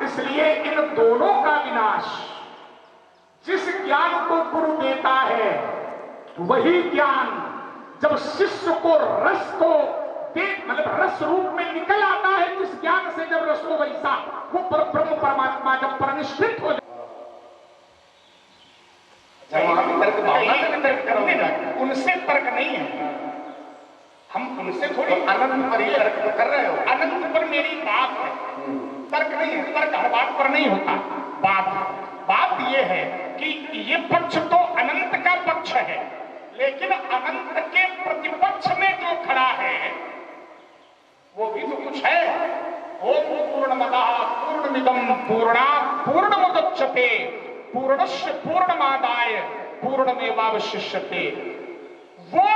इसलिए इन दोनों का विनाश, जिस ज्ञान को गुरु देता है, वही ज्ञान जब शिष्य को रस को मतलब रस रूप में निकल आता है, जिस ज्ञान से जब रस को वैसा वो ब्रह्म परमात्मा जब परिनिष्ठित हो उनसे तर्क नहीं है। हम उनसे थोड़ी अनंत पर ही तर्क कर रहे हो। अनंत पर मेरी बात है, तर्क नहीं है। तर्क हर बात पर नहीं होता। बात ये है कि ये पक्ष तो अनंत का पक्ष है, लेकिन अनंत के प्रतिपक्ष में जो खड़ा है वो भी तो कुछ है। ओम पूर्णमदः पूर्णमिदं पूर्णात् पूर्णमुदच्यते पूर्णस्य पूर्णमादाय पूर्णमेवावशिष्यते, वो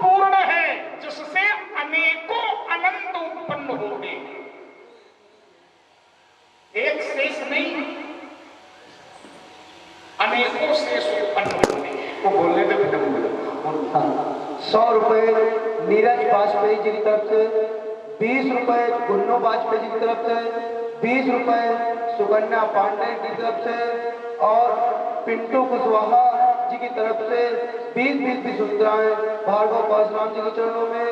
पूर्ण है जिससे अनेकों अनंत उत्पन्न होंगे, एक शेष नहीं, अनेकों शेष उत्पन्न होंगे। वो बोलने दे बेटा, 100 रुपए नीरज वाजपेयी जी की तरफ से, 20 रुपए गुन्नू वाजपेयी जी की तरफ से, 20 रुपए सुकन्या पांडे की तरफ से और पिंटू कुशवाहा जी की तरफ से 20 मुद्राएं भार्गव परशुराम जी के चरणों में,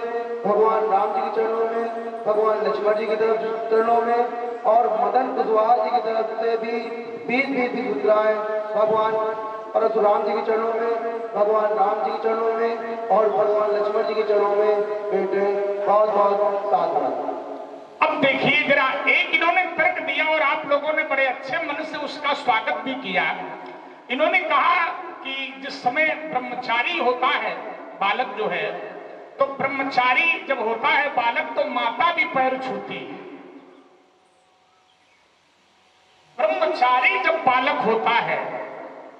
भगवान राम जी के चरणों में, भगवान लक्ष्मण जी की तरफ चरणों में, और मदन कुशवाहा जी की तरफ से भी 20 मुद्राएं भगवान परशुराम जी के चरणों में, भगवान राम जी के चरणों में और भगवान लक्ष्मण जी के चरणों में। बेटे बहुत बहुत साधुवाद। अब देखिए जरा, एक इन्होंने तर्क दिया और आप लोगों ने बड़े अच्छे मन से उसका स्वागत भी किया। इन्होंने कहा कि जिस समय ब्रह्मचारी होता है बालक जो है, तो ब्रह्मचारी जब होता है बालक तो माता भी पैर छूती है। ब्रह्मचारी जब बालक होता है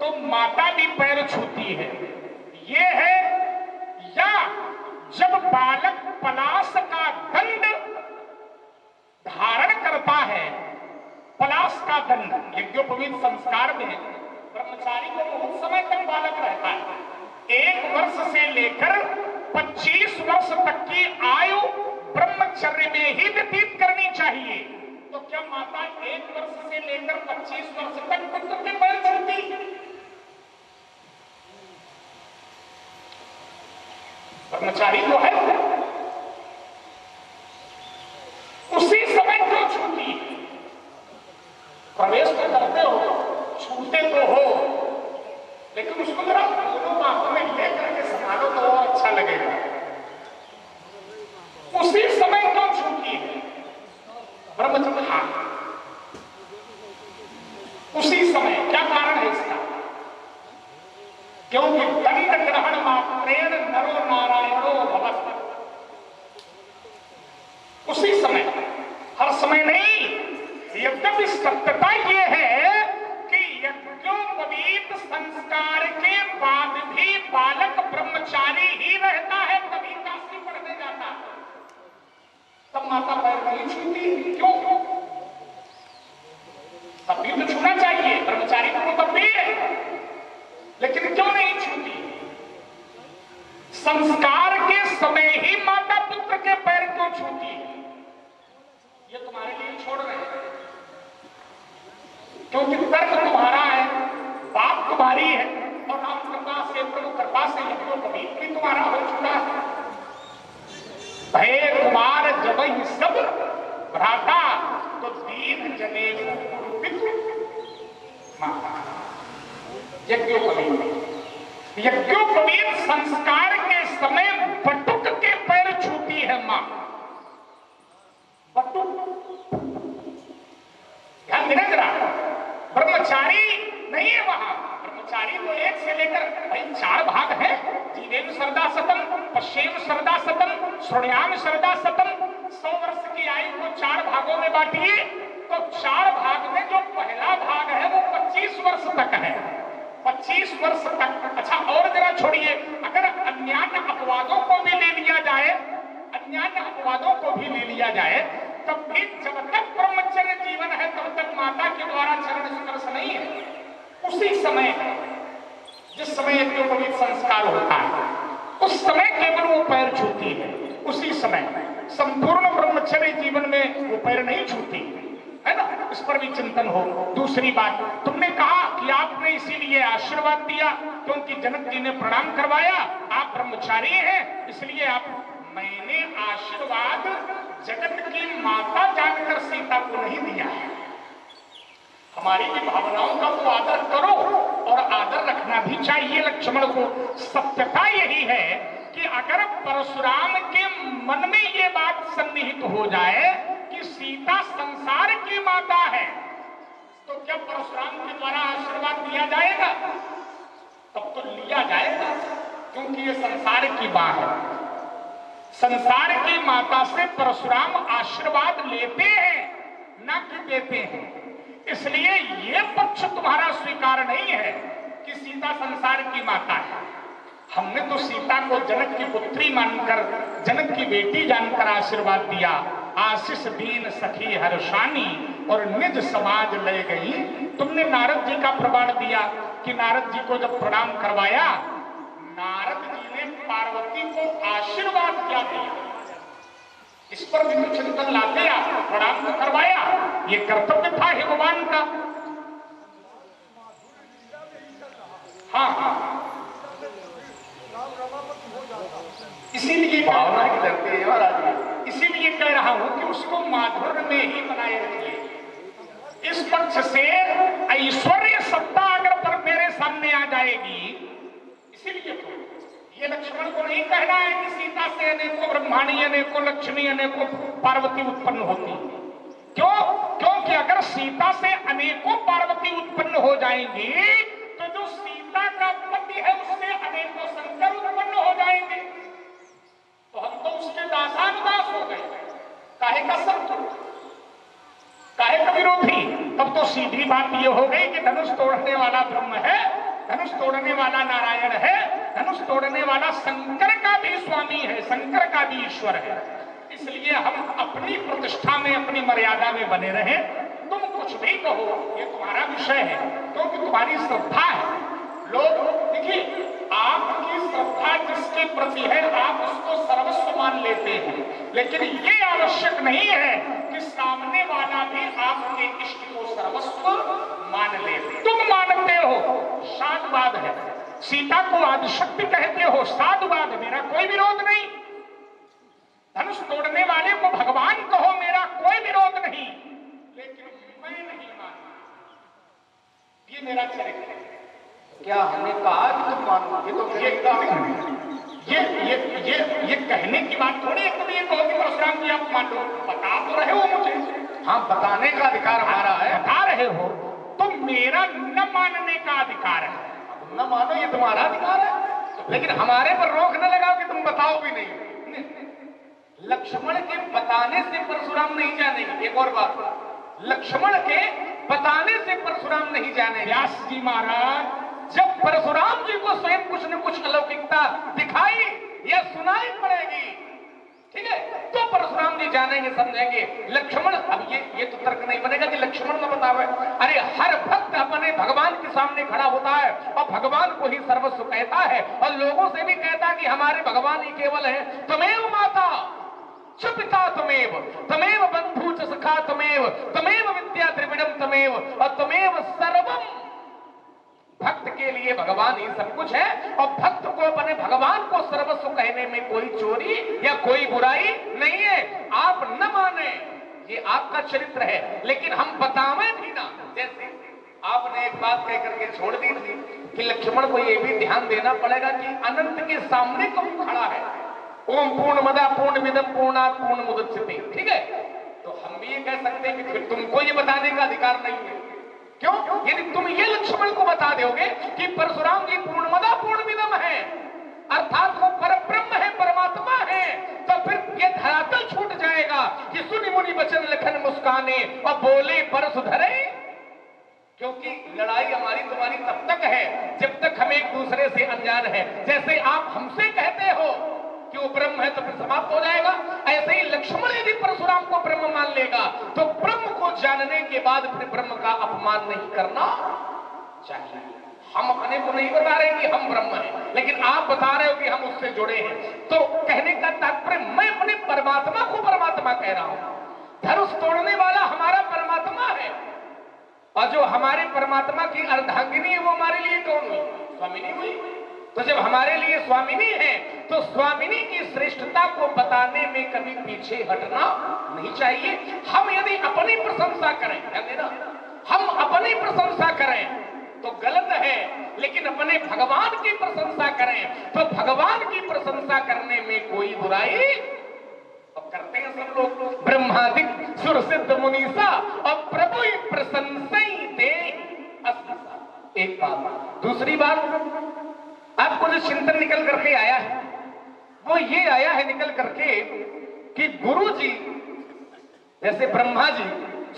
तो माता भी पैर छूती है, ये है। या जब बालक पलाश का दंड धारण करता है, पलाश का दंड यज्ञोपवीत संस्कार में ब्रह्मचारी को बहुत समय तक बालक रहता है। 1 वर्ष से लेकर 25 वर्ष तक की आयु ब्रह्मचर्य में ही व्यतीत करनी चाहिए। तो क्या माता 1 वर्ष से लेकर 25 वर्ष तक पुत्र के पैर छूती? ब्रह्मचारी तो है, उसी समय क्यों छूती? प्रवेश तो करते हो, छूते तो हो, लेकिन उसको जरा दोनों बातों में लेकर के संभालो तो और अच्छा लगेगा। उसी समय क्यों छूती है ब्रह्मचर्य? हाँ, उसी समय। क्या कारण है इसका? क्योंकि दंड ग्रहण मात्रेण नरो नारायणो भवत्। उसी समय, हर समय नहीं। यद्यपि सत्यता यह है कि यज्ञोपवीत संस्कार के बाद भी बालक ब्रह्मचारी ही रहता है, तभी काशी पढ़ने जाता है, तब माता पैर नहीं छूती। क्यों? तब भी तो छूना चाहिए, ब्रह्मचारी को तब भी है, लेकिन क्यों नहीं छूती? संस्कार के समय ही माता पुत्र के पैर क्यों छूती है? ये तुम्हारे लिए छोड़ रहे हैं, क्योंकि तर्क तुम्हारा है, बात तुम्हारी है, और राम कृपा से, प्रभु कृपा से यज्ञोपवीत भी तुम्हारा हो चुका है। भय कुमार जब ही सब भ्राता, तो दीन जनेऊ गुरु पितृ माता। यज्ञोपवीत संस्कार के समय बटुक के पैर छूती है मां। बटुक, ध्यान देना जरा, ब्रह्मचारी नहीं है वहां। ब्रह्मचारी तो 1 से लेकर भाई 4 भाग है। जीवेम सरदा सतम, पश्येम सरदा सतम, श्रोण्याम सरदा सतम। 100 वर्ष की आयु को 4 भागों में बांटिए, तो 4 भाग में जो पहला भाग है वो 25 वर्ष तक है। 25 वर्ष तक। अच्छा, और जरा छोड़िए, अगर अन्यान्य अपवादों को भी ले लिया जाए, अन्यान्य अपवादों को भी ले लिया जाए, तब भी जब तक ब्रह्मचर्य जीवन है तब तक माता के द्वारा चरण स्पर्श नहीं है। उसी समय, जिस समय यज्ञोपवीत संस्कार होता है, उस समय केवल वो पैर छूती है। उसी समय संपूर्ण ब्रह्मचर्य जीवन में वो पैर नहीं छूती है ना। इस पर भी चिंतन हो। दूसरी बात, तुमने कहा कि आपने इसीलिए आशीर्वाद दिया क्योंकि जनक जी ने प्रणाम करवाया, आप ब्रह्मचारी हैं, इसलिए आप। मैंने आशीर्वाद जगत की माता जानकर सीता को नहीं दिया है। हमारी भी भावनाओं का तो आदर करो, और आदर रखना भी चाहिए लक्ष्मण को। सत्यता यही है कि अगर परशुराम के मन में ये बात सन्निहित हो जाए कि सीता संसार की माता है, तो क्या परशुराम के द्वारा आशीर्वाद दिया जाएगा? तब तो लिया जाएगा, क्योंकि ये संसार की मां है। संसार की माता से परशुराम आशीर्वाद लेते हैं, ना कि देते हैं। इसलिए ये पक्ष तुम्हारा स्वीकार नहीं है कि सीता संसार की माता है। हमने तो सीता को जनक की पुत्री मानकर, जनक की बेटी जानकर आशीर्वाद दिया। आशीष दीन सखी हर्षानी और निज समाज ले गई। तुमने नारद जी का प्रमाण दिया कि नारद जी को जब प्रणाम करवाया, नारद जी ने पार्वती को आशीर्वाद क्या दिया, इस पर भी तो चिंतन लाते आपको प्रणाम तो करवाया। ये कर्तव्य था भगवान का। हाँ हाँ, इसीलिए भावना की धरती है महाराज। इसीलिए कह रहा हूं कि उसको माधुर्य में ही बनाए रखिए। इस पक्ष से ऐश्वर्य सत्ता अगर पर मेरे सामने आ जाएगी, इसीलिए तो ये लक्ष्मण को नहीं कहना है कि सीता से अनेकों ब्रह्मांडी, अनेकों लक्ष्मी, अनेकों पार्वती उत्पन्न होती। क्यों? क्योंकि अगर सीता से अनेकों पार्वती उत्पन्न हो जाएंगी तो जो सीता का पति है उससे अनेकों शंकर उत्पन्न हो जाएंगे, तो हम तो उसके दासानुदास हो गए। काहे का शत्रु, काहे का विरोधी? तब तो सीधी बात यह हो गई कि धनुष तोड़ने वाला ब्रह्म है, धनुष तोड़ने वाला नारायण है, धनुष तोड़ने वाला शंकर का भी स्वामी है, शंकर का भी ईश्वर है। इसलिए हम अपनी प्रतिष्ठा में, अपनी मर्यादा में बने रहे। तुम कुछ भी कहो, ये तुम्हारा विषय है, क्योंकि तुम्हारी श्रद्धा है। लोग देखिए, आपकी श्रद्धा जिसके प्रति है आप उसको सर्वस्व मान लेते हैं, लेकिन ये आवश्यक नहीं है कि सामने वाला भी आपके इष्ट को सर्वस्व मान ले। तुम मानते हो, साधुवाद है। सीता को आदिशक्ति कहते हो, साधुवाद, मेरा कोई विरोध नहीं। धनुष तोड़ने वाले को भगवान कहो, मेरा कोई विरोध नहीं, लेकिन मैं नहीं मानता। ये मेरा चरित्र है। क्या हमने कहा कि तुम मानो? ये तो ये कहने की बात थोड़ी है। तुम ये कहो कि परशुराम जी आप मान लो, बता तो रहे हो मुझे। हाँ, बताने का अधिकार हमारा है। बता रहे हो तो मेरा न मानने का अधिकार है। न मानो, ये तुम्हारा अधिकार है, लेकिन हमारे पर रोक न लगाओ कि तुम बताओ भी नहीं। लक्ष्मण के बताने से परशुराम नहीं जानेंगे। एक और बात, लक्ष्मण के बताने से परशुराम नहीं जाने। व्यास जी महाराज, जब परशुराम जी को स्वयं कुछ न कुछ अलौकिकता दिखाई या सुनाई पड़ेगी, ठीक है, तो परशुराम जी जानेंगे, समझेंगे। लक्ष्मण, अब ये तो तर्क नहीं बनेगा कि लक्ष्मण न बतावे। अरे हर भक्त अपने भगवान के सामने खड़ा होता है और भगवान को ही सर्वस्व कहता है, और लोगों से भी कहता है कि हमारे भगवान ही केवल है। तुमेव माता च पिता तुमेव, तमेव बंधु च सखा तुमेव, तमेव विद्या द्रविड़म तमेव, और तमेव सर्वम। भक्त के लिए भगवान ही सब कुछ है, और भक्त को अपने भगवान को सर्वस्व कहने में कोई चोरी या कोई बुराई नहीं है। आप न माने, ये आपका चरित्र है, लेकिन हम बतावें भी ना। जैसे आपने एक बात कह करके छोड़ दी थी कि लक्ष्मण को यह भी ध्यान देना पड़ेगा कि अनंत के सामने कौन खड़ा है। ओम पूर्णमदा पूर्णमिदं पूर्णात् पूर्णमुदच्यते, ठीक है। तो हम भी ये कह सकते हैं कि फिर तुमको ये बताने का अधिकार नहीं है। क्यों? यदि तुम ये लक्ष्मण को बता दोगे कि परशुराम जी पूर्णमदा पूर्णमिदं है, अर्थात वो परब्रह्म है, परमात्मा है, तो फिर ये धरातल छूट जाएगा कि सुनि मुनि बचन लखन मुस्काने और बोले पर सुधरे। क्योंकि लड़ाई हमारी तुम्हारी तब तक है जब तक हम एक दूसरे से अनजान है। जैसे आप हमसे कहते हो कि वो ब्रह्म है तो फिर समाप्त हो जाएगा, ऐसे ही लक्ष्मण यदि परशुराम को ब्रह्म मान लेगा तो ब्रह्म को जानने के बाद फिर ब्रह्म का अपमान नहीं करना चाहिए। हम अपने को नहीं बता रहे कि हम ब्रह्म हैं, लेकिन आप बता रहे हो कि हम उससे जुड़े हैं। तो कहने का तात्पर्य, मैं अपने परमात्मा को परमात्मा कह रहा हूं। धनुष तोड़ने वाला हमारा परमात्मा है, और जो हमारे परमात्मा की अर्धांगिनी है वो हमारे लिए कौन हुई? स्वामिनी हुई। तो जब हमारे लिए स्वामिनी है तो स्वामिनी की श्रेष्ठता को बताने में कभी पीछे हटना नहीं चाहिए। हम यदि अपनी प्रशंसा करें, हम अपनी प्रशंसा करें तो गलत है, लेकिन अपने भगवान की प्रशंसा करें तो भगवान की प्रशंसा करने में कोई बुराई करते हैं सब लोग। ब्रह्मादिक सुर सिद्ध मुनीसा और प्रभु प्रशंसा दे। एक बात, दूसरी बात, आपको जो चिंतन निकल करके आया है वो ये आया है निकल करके कि गुरु जी जैसे ब्रह्मा जी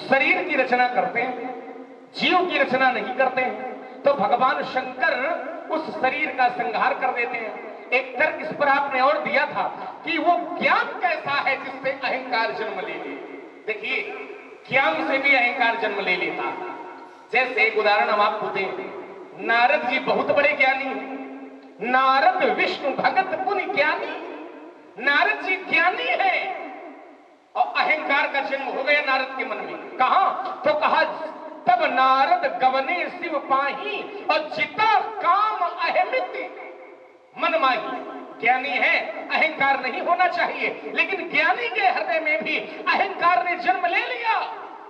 शरीर की रचना करते हैं, जीव की रचना नहीं करते हैं, तो भगवान शंकर उस शरीर का संहार कर देते हैं। एक तर्क इस पर आपने और दिया था कि वो ज्ञान कैसा है जिससे अहंकार जन्म ले ले। देखिए, ज्ञान से भी अहंकार जन्म ले लेता है। जैसे एक उदाहरण हम आपको दें, नारद जी बहुत बड़े ज्ञानी हैं। नारद विष्णु भगत पुनि ज्ञानी, नारद जी ज्ञानी है और अहंकार का जन्म हो गया नारद के मन में। कहा तो कहा, तब नारद गवने शिव पाही और जिता काम अहमिति मन माही। ज्ञानी है, अहंकार नहीं होना चाहिए, लेकिन ज्ञानी के हृदय में भी अहंकार ने जन्म ले लिया।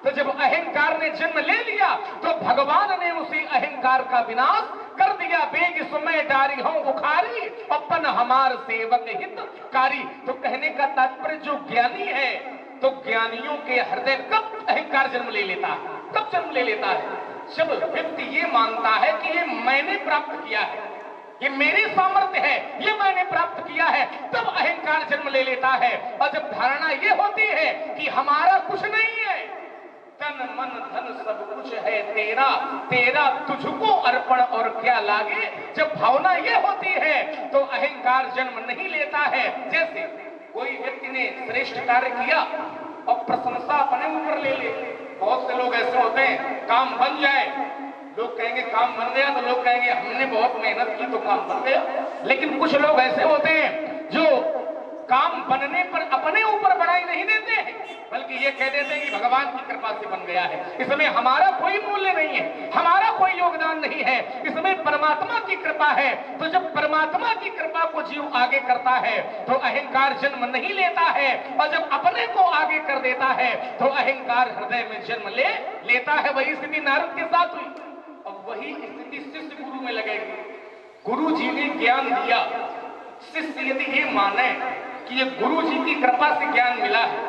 तो जब अहंकार ने जन्म ले लिया तो भगवान ने उसी अहंकार का विनाश कर दिया। बेग समय डारी हो बुखारी, अपन हमार सेवक हितकारी। तो कहने का तात्पर्य, जो ज्ञानी है, तो ज्ञानियों के हृदय कब अहंकार जन्म ले लेता है? कब जन्म ले लेता है? जब व्यक्ति ये मानता है कि ये मैंने प्राप्त किया है, ये मेरे सामर्थ्य है, ये मैंने प्राप्त किया है, तब अहंकार जन्म ले लेता है। और जब धारणा ये होती है कि हमारा कुछ नहीं है, तन मन धन सब कुछ है तेरा, तेरा तुझको अर्पण और क्या लागे, जब भावना ये होती है तो अहंकार जन्म नहीं लेता है। जैसे कोई व्यक्ति ने श्रेष्ठ कार्य किया और प्रशंसा अपने ऊपर ले ले। बहुत से लोग ऐसे होते हैं, काम बन जाए, लोग कहेंगे काम बन गया, तो लोग कहेंगे हमने बहुत मेहनत की तो काम बन गया। लेकिन कुछ लोग ऐसे होते हैं जो काम बनने पर अपने ऊपर बड़ाई नहीं देते हैं, बल्कि ये कह देते हैं कि भगवान की कृपा से बन गया है, इसमें हमारा कोई मूल्य नहीं है, हमारा कोई योगदान नहीं है, इसमें परमात्मा की कृपा है। तो जब परमात्मा की कृपा को जीव आगे करता है तो अहंकार जन्म नहीं लेता है, और जब अपने को आगे कर देता है तो अहंकार हृदय में जन्म लेता है। वही स्थिति नारद के साथ हुई और वही स्थिति शिष्य गुरु में लगेगी। गुरु जी ने ज्ञान दिया, शिष्य यदि ये माने कि ये गुरु जी की कृपा से ज्ञान मिला है,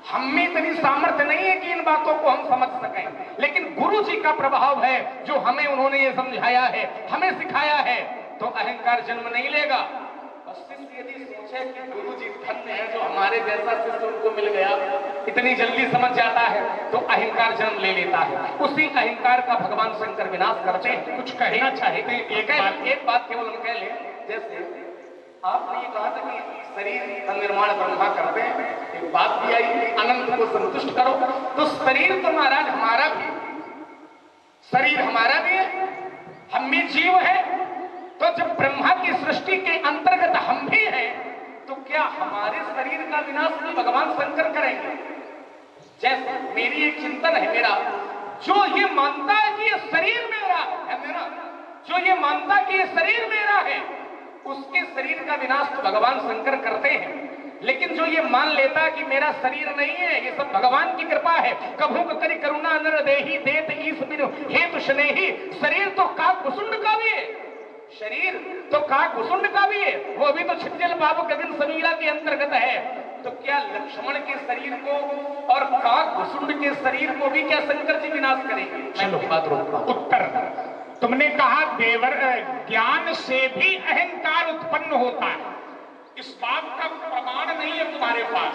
हम में इतनी सामर्थ्य नहीं है कि इन बातों को हम समझ सकें, लेकिन गुरु जी का प्रभाव है जो हमें उन्होंने ये समझाया है, हमें सिखाया है, तो अहंकार जन्म नहीं लेगा। और शिष्य यदि सोचे कि गुरु जी धन्य है जो हमारे जैसा शिष्य उनको मिल गया, इतनी जल्दी समझ जाता है, तो अहंकार जन्म ले लेता है। उसी अहंकार का भगवान शंकर विनाश करते हैं। कुछ कहना चाहे तो एक बात केवल हम कह लें। जैसे आपने ये कहा था कि शरीर का निर्माण ब्रह्मा करते हैं, एक बात भी आई कि अनंत को संतुष्ट करो, तो शरीर तो महाराज हमारा भी, शरीर हमारा भी है, हम भी जीव है। तो जब ब्रह्मा की सृष्टि के अंतर्गत हम भी हैं, तो क्या हमारे शरीर का विनाश भी भगवान शंकर करेंगे? जैसे मेरी एक चिंतन है, मेरा जो ये मानता है कि ये शरीर मेरा है, मेरा जो ये मानता है कि ये शरीर मेरा है, उसके शरीर का विनाश तो भगवान शंकर करते हैं। लेकिन जो ये मान लेता है कि मेरा शरीर नहीं है, ये सब भगवान की कृपा है, कभू करी करुणा नर देही देत ईश बिनु हेतु स्नेही, शरीर तो काक भुसुंड का भी है, शरीर तो काक भुसुंड का भी है, वो भी तो छिटजल बाबू गगन समीरा के अंतर्गत है। तो क्या लक्ष्मण के शरीर को और काक भुसुंड के शरीर को भी क्या शंकर जी विनाश करेंगे? मैं बात रोकता हूं। उत्तर, तुमने कहा देवर ज्ञान से भी अहंकार उत्पन्न होता है, इस बात का प्रमाण नहीं है तुम्हारे पास।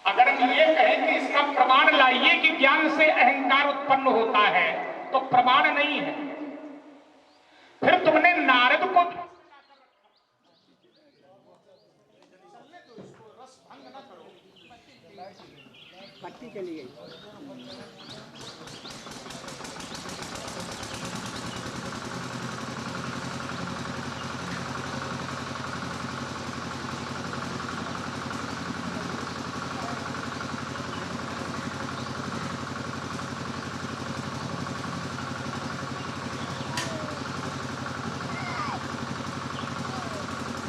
अगर हम ये कहें कि इसका प्रमाण लाइए कि ज्ञान से अहंकार उत्पन्न होता है, तो प्रमाण नहीं है। फिर तुमने नारद को पट्टी चली गई।